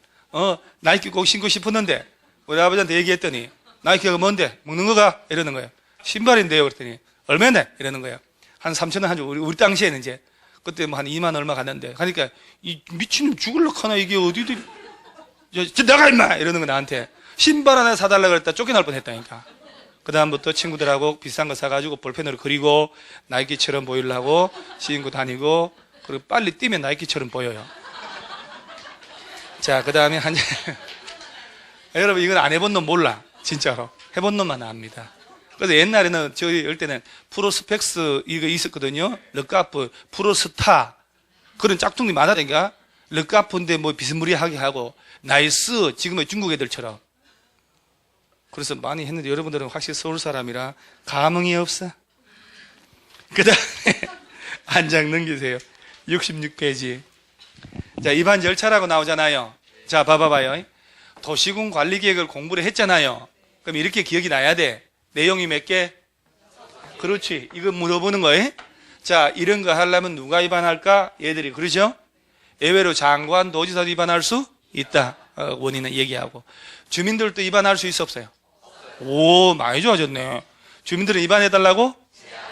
나이키 꼭 신고 싶었는데 우리 아버지한테 얘기했더니 나이키가 뭔데? 먹는 거가? 이러는 거예요. 신발인데요. 그랬더니 얼마네? 이러는 거예요. 한 3,000원 하죠. 우리 당시에는 이제 그때 뭐 한 2만 얼마 갔는데 그러니까 이 미친놈 죽을러 하나 이게 어디들 나가 임마 이러는 거 나한테 신발 하나 사달라 그랬다 쫓겨날 뻔했다니까. 그 다음부터 친구들하고 비싼 거 사가지고 볼펜으로 그리고 나이키처럼 보이려고 신고 다니고 그리고 빨리 뛰면 나이키처럼 보여요. 자, 그 다음에 여러분 이건 안 해본 놈 몰라. 진짜로 해본 놈만 압니다. 그래서 옛날에는 저희 열 때는 프로스펙스 이거 있었거든요. 르카프, 프로스타 그런 짝퉁이 많아다니까. 르카프인데 뭐 비스무리하게 하고 나이스 지금의 중국 애들처럼. 그래서 많이 했는데 여러분들은 확실히 서울 사람이라 감흥이 없어. 그 다음에 한 장 넘기세요. 66페이지. 자, 입안 절차라고 나오잖아요. 자, 봐봐요. 도시군 관리계획을 공부를 했잖아요. 그럼 이렇게 기억이 나야 돼. 내용이 몇 개? 그렇지. 이거 물어보는 거예요. 자, 이런 거 하려면 누가 위반할까? 얘들이. 그러죠? 예외로 장관, 도지사도 위반할 수 있다. 원인은 얘기하고. 주민들도 위반할 수 있어 없어요? 오, 많이 좋아졌네. 주민들은 위반해달라고?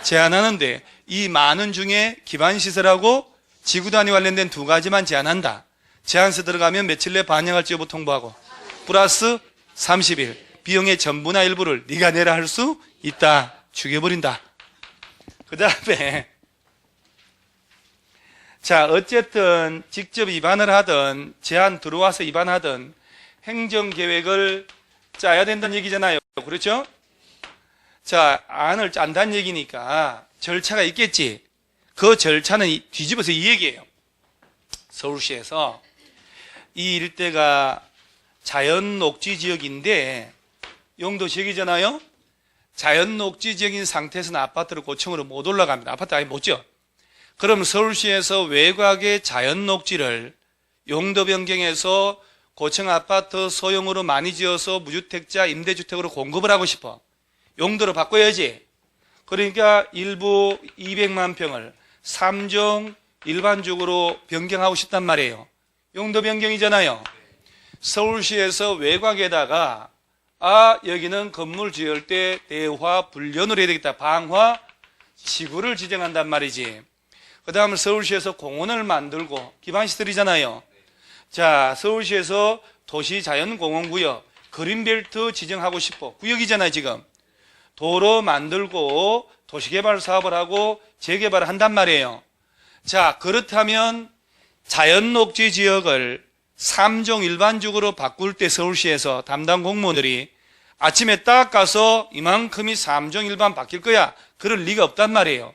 제한하는데 이 많은 중에 기반시설하고 지구단위 관련된 두 가지만 제한한다. 제한서 들어가면 며칠 내에 반영할지 여부 통보하고 플러스 30일. 비용의 전부나 일부를 네가 내라 할 수 있다. 죽여버린다. 그 다음에 자, 어쨌든 직접 위반을 하든 제한 들어와서 위반하든 행정계획을 짜야 된다는 얘기잖아요. 그렇죠? 자, 안을 짠다는 얘기니까 절차가 있겠지. 그 절차는 뒤집어서 이 얘기예요. 서울시에서 이 일대가 자연 녹지 지역인데 용도 지역이잖아요. 자연 녹지 지역인 상태에서는 아파트를 고층으로 못 올라갑니다. 아파트 아예 못 지어. 그럼 서울시에서 외곽의 자연 녹지를 용도 변경해서 고층 아파트 소형으로 많이 지어서 무주택자 임대주택으로 공급을 하고 싶어. 용도로 바꿔야지. 그러니까 일부 200만 평을 3종 일반적으로 변경하고 싶단 말이에요. 용도 변경이잖아요. 서울시에서 외곽에다가 여기는 건물 지을 때 대화 불련으로 해야 되겠다. 방화 지구를 지정한단 말이지. 그 다음에 서울시에서 공원을 만들고 기반시설이잖아요. 자, 서울시에서 도시자연공원구역 그린벨트 지정하고 싶어. 구역이잖아요. 지금 도로 만들고 도시개발 사업을 하고 재개발을 한단 말이에요. 자, 그렇다면 자연녹지 지역을 3종 일반적으로 바꿀 때 서울시에서 담당 공무원들이 아침에 딱 가서 이만큼이 3종 일반 바뀔 거야. 그럴 리가 없단 말이에요.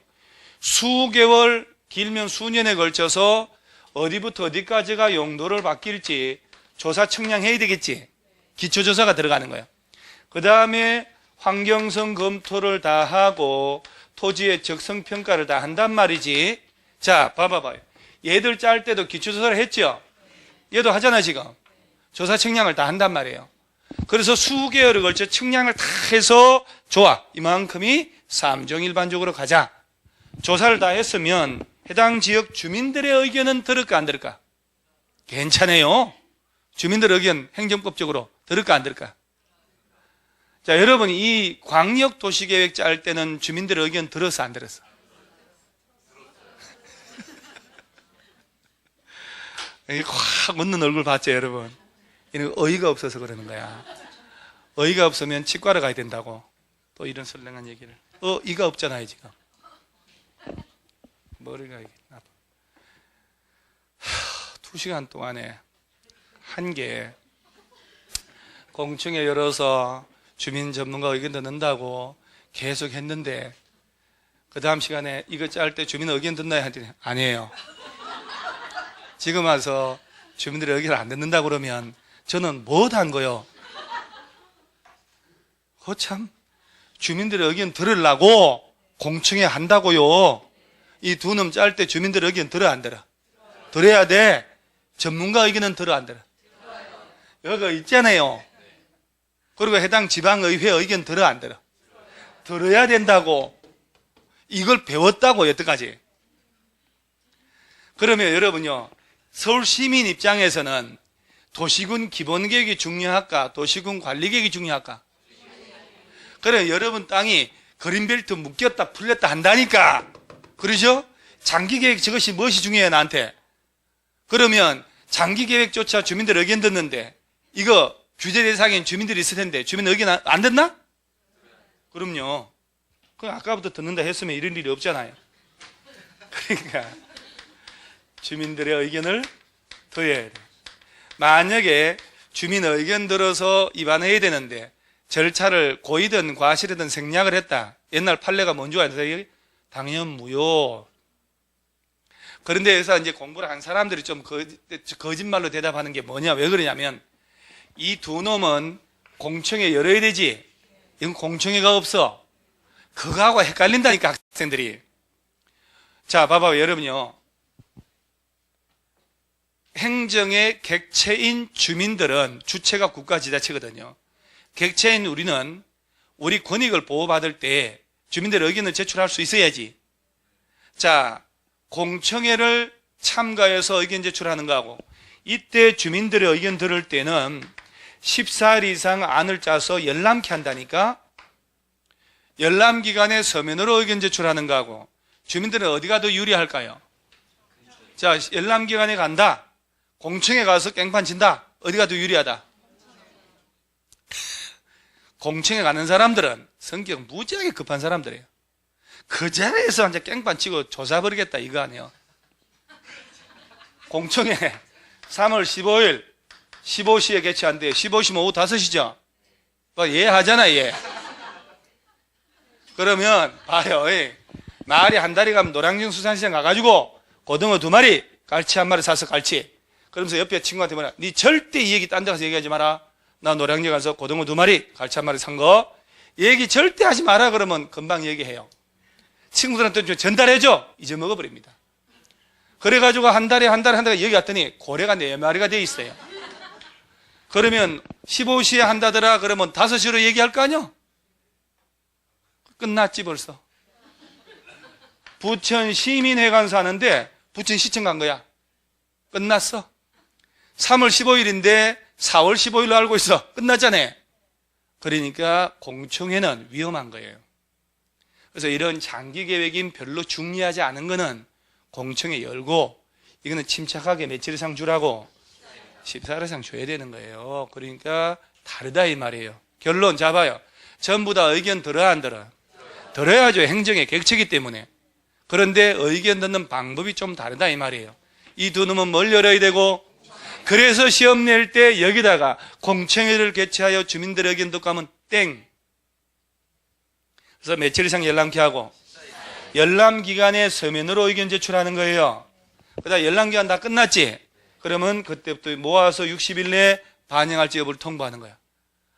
수개월, 길면 수년에 걸쳐서 어디부터 어디까지가 용도를 바뀔지 조사 측량해야 되겠지. 기초조사가 들어가는 거예요. 그 다음에 환경성 검토를 다 하고 토지의 적성평가를 다 한단 말이지. 자, 봐봐요. 얘들 짤 때도 기초조사를 했죠. 얘도 하잖아 지금. 조사 측량을 다 한단 말이에요. 그래서 수개월에 걸쳐 측량을 다 해서 좋아. 이만큼이 3종 일반적으로 가자. 조사를 다 했으면 해당 지역 주민들의 의견은 들을까 안 들을까? 괜찮아요. 주민들 의견 행정법적으로 들을까 안 들을까? 자, 여러분 이 광역도시계획 짤 때는 주민들의 의견 들었어 안 들었어? 확 웃는 얼굴 봤죠 여러분? 이는 어이가 없어서 그러는 거야. 어이가 없으면 치과를 가야 된다고. 또 이런 설렁한 얘기를. 이가 없잖아요 지금. 머리가 아파. 2시간 동안에 한 개 공청회 열어서 주민 전문가 의견 듣는다고 계속 했는데 그 다음 시간에 이거 짤 때 주민 의견 듣나요? 하더니 아니에요. 지금 와서 주민들의 의견을 안 듣는다 그러면 저는 못한 거요. 참 주민들의 의견 들으려고 공청회 한다고요. 이 두 놈 짤 때 주민들 의견 들어 안 들어? 들어야 돼. 전문가 의견은 들어 안 들어? 여기 있잖아요. 그리고 해당 지방의회 의견 들어 안 들어? 들어야 된다고. 이걸 배웠다고 여태까지. 그러면 여러분요, 서울 시민 입장에서는 도시군 기본계획이 중요할까? 도시군 관리계획이 중요할까? 그래, 여러분 땅이 그린벨트 묶였다 풀렸다 한다니까. 그러죠? 장기계획 저것이 무엇이 중요해요, 나한테? 그러면 장기계획조차 주민들 의견 듣는데 이거 규제 대상인 주민들이 있을 텐데 주민 의견 안 듣나? 그럼요. 그럼 아까부터 듣는다 했으면 이런 일이 없잖아요. 그러니까 주민들의 의견을 들어야 돼. 만약에 주민 의견 들어서 입안해야 되는데 절차를 고의든 과실이든 생략을 했다. 옛날 판례가 뭔지 아세요? 당연 무효. 그런데 여기서 이제 공부를 한 사람들이 좀 거짓말로 대답하는 게 뭐냐? 왜 그러냐면 이 두 놈은 공청회 열어야 되지. 이건 공청회가 없어. 그거하고 헷갈린다니까 학생들이. 자, 봐봐요, 여러분요. 행정의 객체인 주민들은 주체가 국가지자체거든요. 객체인 우리는 우리 권익을 보호받을 때 주민들의 의견을 제출할 수 있어야지. 자, 공청회를 참가해서 의견 제출하는 거하고 이때 주민들의 의견 들을 때는 14일 이상 안을 짜서 열람케 한다니까. 열람기간에 서면으로 의견 제출하는 거하고 주민들은 어디가 더 유리할까요? 자, 열람기간에 간다. 공청회 가서 깽판 친다. 어디가 더 유리하다? 공청회 가는 사람들은 성격 무지하게 급한 사람들이에요. 그 자리에서 이제 깽판 치고 조사버리겠다 이거 아니에요. 공청회 3월 15일 15시에 개최한대요. 15시면 오후 5시죠. 예 하잖아, 예. 그러면 봐요. 마을이 한 다리 가면 노량진 수산시장 가가지고 고등어 2마리, 갈치 1마리 사서 갈치. 그러면서 옆에 친구한테 뭐냐, 니 절대 이 얘기 딴 데 가서 얘기하지 마라. 나 노량진 가서 고등어 2마리, 갈치 1마리 산 거 얘기 절대 하지 마라. 그러면 금방 얘기해요. 친구들한테 좀 전달해줘. 잊어먹어버립니다. 그래가지고 한 달에 여기 왔더니 고래가 4마리가 돼 있어요. 그러면 15시에 한다더라. 그러면 5시로 얘기할 거 아니야? 끝났지 벌써. 부천 시민회관서 하는데 부천시청 간 거야. 끝났어. 3월 15일인데 4월 15일로 알고 있어. 끝났잖아요. 그러니까 공청회는 위험한 거예요. 그래서 이런 장기 계획이 별로 중요하지 않은 거는 공청회 열고 이거는 침착하게 며칠 이상 주라고 14일 이상 줘야 되는 거예요. 그러니까 다르다 이 말이에요. 결론 잡아요. 전부 다 의견 들어야 안 들어? 들어야죠. 행정의 객체이기 때문에. 그런데 의견 듣는 방법이 좀 다르다 이 말이에요. 이 두 놈은 뭘 열어야 되고, 그래서 시험 낼 때 여기다가 공청회를 개최하여 주민들의 의견 듣고 하면 땡. 그래서 며칠 이상 열람케 하고 열람기간에 서면으로 의견 제출하는 거예요. 그다음 열람기간 다 끝났지? 그러면 그때부터 모아서 60일 내에 반영할지 여부를 통보하는 거야.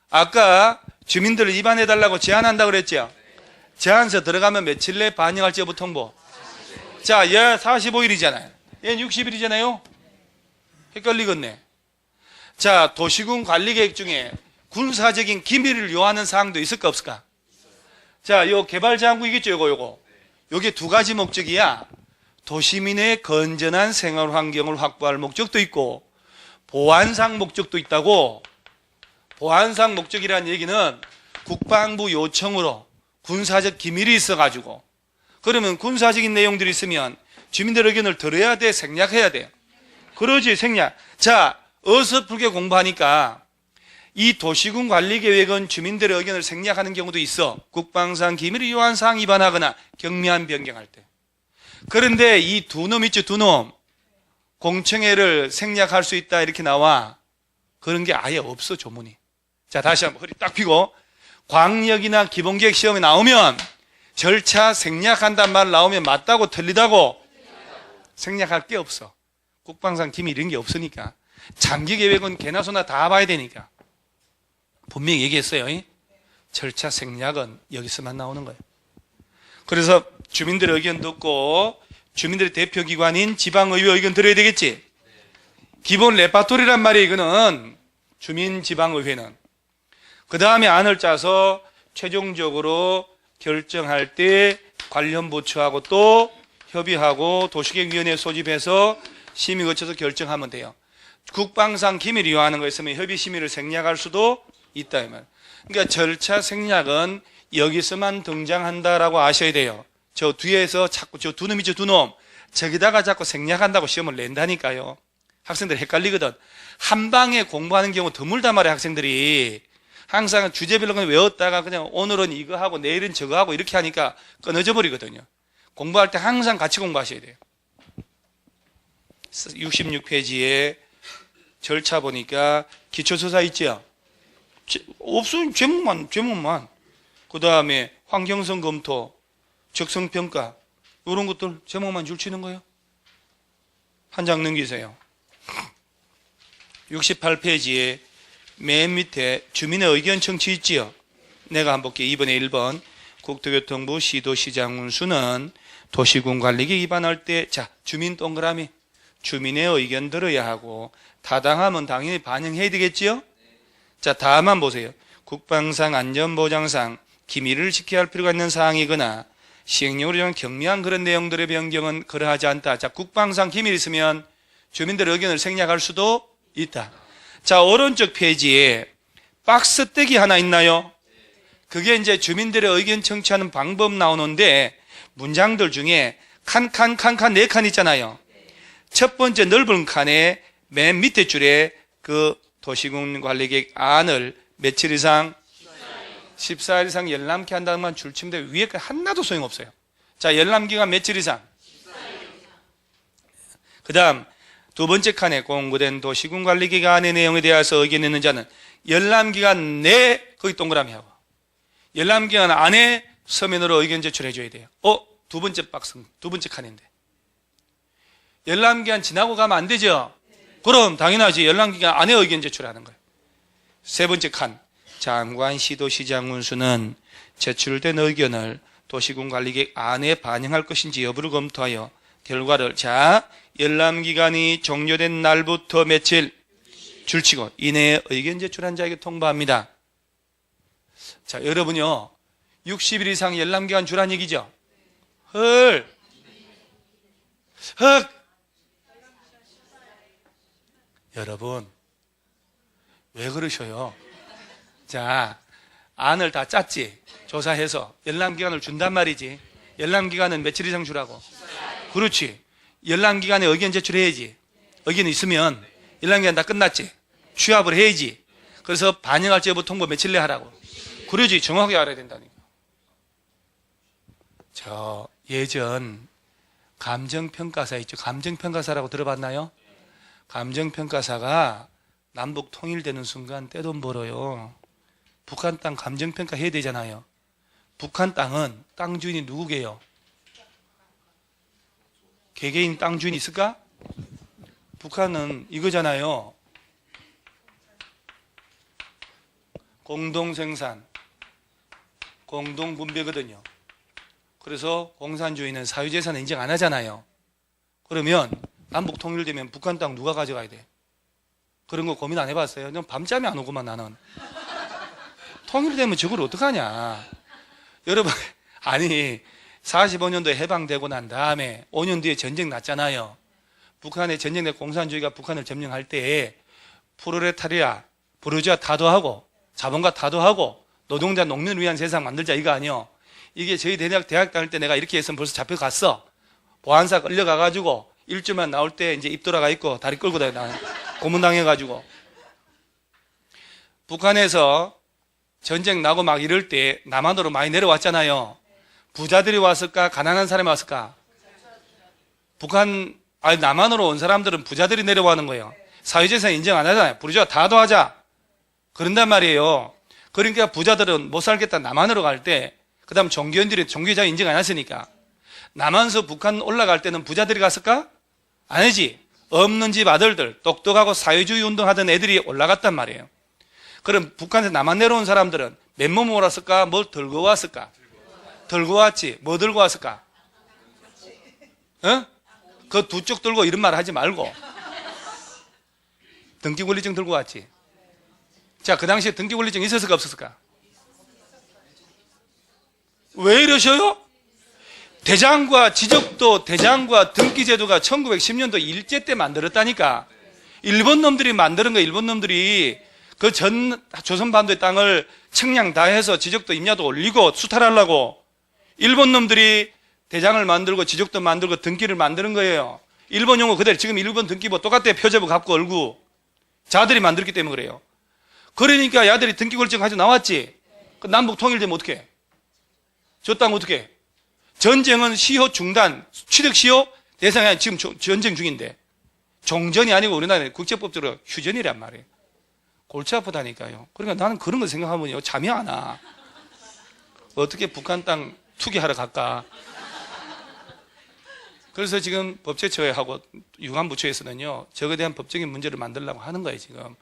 아까 주민들을 입안해달라고 제안한다고 그랬죠? 제안서 들어가면 며칠 내에 반영할지 여부 통보. 자, 얘 45일이잖아요. 얘는 60일이잖아요. 헷갈리겠네. 자, 도시군 관리계획 중에 군사적인 기밀을 요하는 사항도 있을까 없을까? 자, 요 개발장구이겠죠, 요거. 요게 두 가지 목적이야. 도시민의 건전한 생활 환경을 확보할 목적도 있고 보안상 목적도 있다고. 보안상 목적이라는 얘기는 국방부 요청으로 군사적 기밀이 있어가지고, 그러면 군사적인 내용들이 있으면 주민들 의견을 들어야 돼, 생략해야 돼요? 그러지, 생략. 자, 어설프게 공부하니까 이 도시군 관리계획은 주민들의 의견을 생략하는 경우도 있어. 국방상 기밀이 요한 사항 위반하거나 경미한 변경할 때. 그런데 이 두 놈 있죠, 두 놈. 공청회를 생략할 수 있다 이렇게 나와. 그런 게 아예 없어, 조문이. 자, 다시 한번 허리 딱 펴고. 광역이나 기본계획 시험에 나오면 절차 생략한단 말 나오면 맞다고 틀리다고? 생략할 게 없어. 국방상 기밀 이런 게 없으니까. 장기계획은 개나 소나 다 봐야 되니까. 분명히 얘기했어요. 절차 생략은 여기서만 나오는 거예요. 그래서 주민들의 의견 듣고 주민들의 대표기관인 지방의회 의견 들어야 되겠지. 기본 레파토리란 말이에요. 이거는 주민지방의회는. 그 다음에 안을 짜서 최종적으로 결정할 때 관련 부처하고 또 협의하고 도시계획위원회 소집해서 심의 거쳐서 결정하면 돼요. 국방상 기밀 위반하는 거 있으면 협의 심의를 생략할 수도 있다 이 말. 그러니까 절차 생략은 여기서만 등장한다라고 아셔야 돼요. 저 뒤에서 자꾸 저 두 놈이죠, 두 놈. 저기다가 자꾸 생략한다고 시험을 낸다니까요. 학생들 헷갈리거든. 한 방에 공부하는 경우 드물단 말이에요. 학생들이 항상 주제별로 그냥 외웠다가 그냥 오늘은 이거 하고 내일은 저거 하고 이렇게 하니까 끊어져 버리거든요. 공부할 때 항상 같이 공부하셔야 돼요. 66페이지에 절차 보니까 기초조사 있죠? 없으면 제목만. 그 다음에 환경성 검토, 적성평가 이런 것들 제목만 줄치는 거예요. 한 장 넘기세요. 68페이지에 맨 밑에 주민의 의견 청취 있지요? 내가 한번 볼게요. 2번에 1번 국토교통부 시도시장 운수는 도시군 관리계 위반할 때 자 주민 동그라미 주민의 의견 들어야 하고 타당하면 당연히 반영해야 되겠지요? 자 다음만 보세요. 국방상 안전보장상 기밀을 지켜야 할 필요가 있는 사항이거나 시행령으로 정한 경미한 그런 내용들의 변경은 그러하지 않다. 자 국방상 기밀이 있으면 주민들의 의견을 생략할 수도 있다. 자 오른쪽 페이지에 박스 떼기 하나 있나요? 그게 이제 주민들의 의견 청취하는 방법 나오는데 문장들 중에 칸 네 칸 있잖아요. 첫 번째 넓은 칸에 맨 밑에 줄에 그 도시군 관리계획 안을 며칠 이상 14일 이상 열람케 한다는 만 줄치면 돼. 위에 거 하나도 소용없어요. 자 열람기간 며칠 이상 그 다음 두 번째 칸에 공고된 도시군 관리계획 안의 내용에 대해서 의견 있는 자는 열람기간 내 거기 동그라미 하고 열람기간 안에 서면으로 의견 제출해 줘야 돼요. 두 번째 박스 두 번째 칸인데 열람기간 지나고 가면 안 되죠? 그럼 당연하지. 열람기간 안에 의견 제출하는 거예요. 세 번째 칸 장관 시도시장 운수는 제출된 의견을 도시군 관리계획 안에 반영할 것인지 여부를 검토하여 결과를 자 열람기간이 종료된 날부터 며칠 줄치고 이내에 의견 제출한 자에게 통보합니다. 자 여러분요 60일 이상 열람기간 주란 얘기죠? 헐 여러분 왜 그러셔요? 자 안을 다 짰지 조사해서 열람기간을 준단 말이지. 열람기간은 며칠 이상 주라고? 그렇지. 열람기간에 의견 제출해야지. 의견이 있으면 열람기간 다 끝났지. 취합을 해야지. 그래서 반영할 제보 통보 며칠 내 하라고. 그러지. 정확하게 알아야 된다니까. 저 예전 감정평가사 있죠. 감정평가사라고 들어봤나요? 감정평가사가 남북 통일되는 순간 떼돈 벌어요. 북한 땅 감정평가 해야 되잖아요. 북한 땅은 땅 주인이 누구게요? 개개인 땅 주인이 있을까? 북한은 이거잖아요. 공동생산, 공동분배거든요. 그래서 공산주의는 사유재산을 인정 안 하잖아요. 그러면 남북 통일되면 북한 땅 누가 가져가야 돼? 그런 거 고민 안 해봤어요? 넌 밤잠이 안 오구만 나는. 통일되면 저걸 어떡하냐. 여러분 아니 45년도에 해방되고 난 다음에 5년 뒤에 전쟁 났잖아요. 북한의 전쟁 내 공산주의가 북한을 점령할 때 프롤레타리아, 부르주아 타도하고 자본가 타도하고 노동자 농민을 위한 세상 만들자 이거 아니요. 이게 저희 대학 다닐 때 내가 이렇게 했으면 벌써 잡혀갔어. 보안사 끌려가가지고 일주만 나올 때 이제 입 돌아가 있고 다리 끌고 다녀 고문당해가지고. 북한에서 전쟁 나고 막 이럴 때 남한으로 많이 내려왔잖아요. 부자들이 왔을까? 가난한 사람이 왔을까? 남한으로 온 사람들은 부자들이 내려와는 거예요. 사회재산 인정 안 하잖아요. 부르주아 타도하자. 그런단 말이에요. 그러니까 부자들은 못 살겠다 남한으로 갈 때, 그 다음 종교인들이 종교자 인정 안 했으니까 남한에서 북한 올라갈 때는 부자들이 갔을까? 아니지. 없는 집 아들들, 똑똑하고 사회주의 운동하던 애들이 올라갔단 말이에요. 그럼 북한에서 남한 내려온 사람들은 맨몸 올랐을까? 뭘 들고 왔을까? 들고 왔지. 뭐 들고 왔을까? 어? 그 두 쪽 들고 이런 말 하지 말고. 등기권리증 들고 왔지. 자, 그 당시에 등기권리증 있었을까 없었을까? 왜 이러셔요? 대장과 지적도, 대장과 등기제도가 1910년도 일제 때 만들었다니까. 일본 놈들이 만드는 거, 일본 놈들이 그 전 조선반도의 땅을 측량 다 해서 지적도 임야도 올리고 수탈하려고 일본 놈들이 대장을 만들고 지적도 만들고 등기를 만드는 거예요. 일본 용어 그대로 지금 일본 등기부 똑같아요. 표제부 갖고 얼구. 자들이 만들기 때문에 그래요. 그러니까 야들이 등기권리증 가지고 나왔지. 그 남북 통일되면 어떻게? 저 땅 어떻게? 전쟁은 시효 중단, 취득 시효 대상이 아니라 지금 전쟁 중인데 종전이 아니고 우리나라는 국제법적으로 휴전이란 말이에요. 골치 아프다니까요. 그러니까 나는 그런 거 생각하면요 잠이 안 와. 어떻게 북한 땅 투기하러 갈까? 그래서 지금 법제처하고 유관부처에서는요 저거에 대한 법적인 문제를 만들려고 하는 거예요. 지금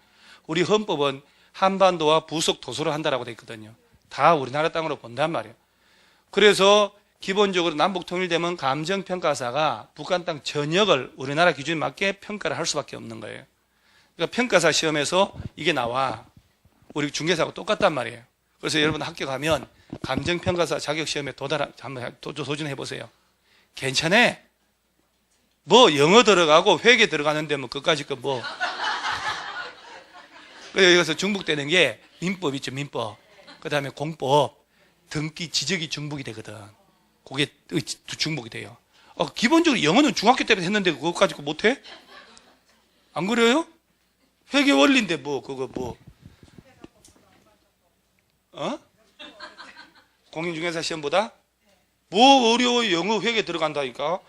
우리 헌법은 한반도와 부속 도서를 한다라고 돼 있거든요. 다 우리나라 땅으로 본단 말이에요. 그래서 기본적으로 남북 통일되면 감정평가사가 북한 땅 전역을 우리나라 기준에 맞게 평가를 할 수밖에 없는 거예요. 그러니까 평가사 시험에서 이게 나와. 우리 중개사하고 똑같단 말이에요. 그래서 여러분 합격하면 감정평가사 자격시험에 한번 도전해 보세요. 괜찮아. 뭐 영어 들어가고 회계 들어가는데 뭐 그까짓 거 뭐. 그래서 여기서 중복되는 게 민법 있죠, 민법. 그 다음에 공법, 등기, 지적이 중복이 되거든. 그게 중복이 돼요. 기본적으로 영어는 중학교 때부터 했는데 그거 가지고 못해? 안 그래요? 회계 원리인데 뭐 그거 뭐 공인중개사 시험보다 뭐 어려워요. 영어 회계 들어간다니까.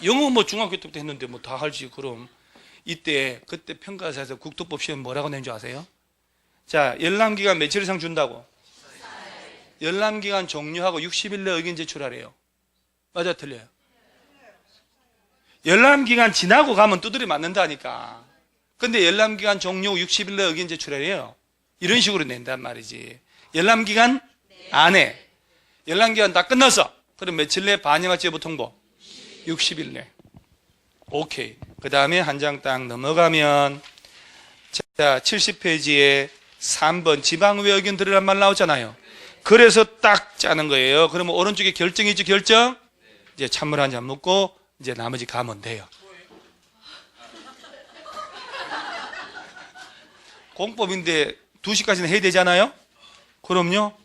영어 뭐 중학교 때부터 했는데 뭐 다 할지. 그럼 이때 그때 평가사에서 국토법 시험 뭐라고 낸 줄 아세요? 자, 열람기간 며칠 이상 준다고? 열람기간 종료하고 60일 내 의견 제출하래요. 맞아 틀려요? 열람기간 지나고 가면 두드려 맞는다니까. 근데 열람기간 종료 60일 내 의견 제출하래요. 이런 식으로 낸단 말이지. 열람기간 안에. 열람기간 다 끝났어. 그럼 며칠 내 반영할 제보 통보? 60일 내. 오케이. 그 다음에 한 장 딱 넘어가면 자 70페이지에 3번 지방의회 의견 들으란 말 나오잖아요. 그래서 딱 짜는 거예요. 그러면 오른쪽에 결정이죠, 결정? 이제 찬물 한 잔 먹고 이제 나머지 가면 돼요. 공법인데 2시까지는 해야 되잖아요? 그럼요.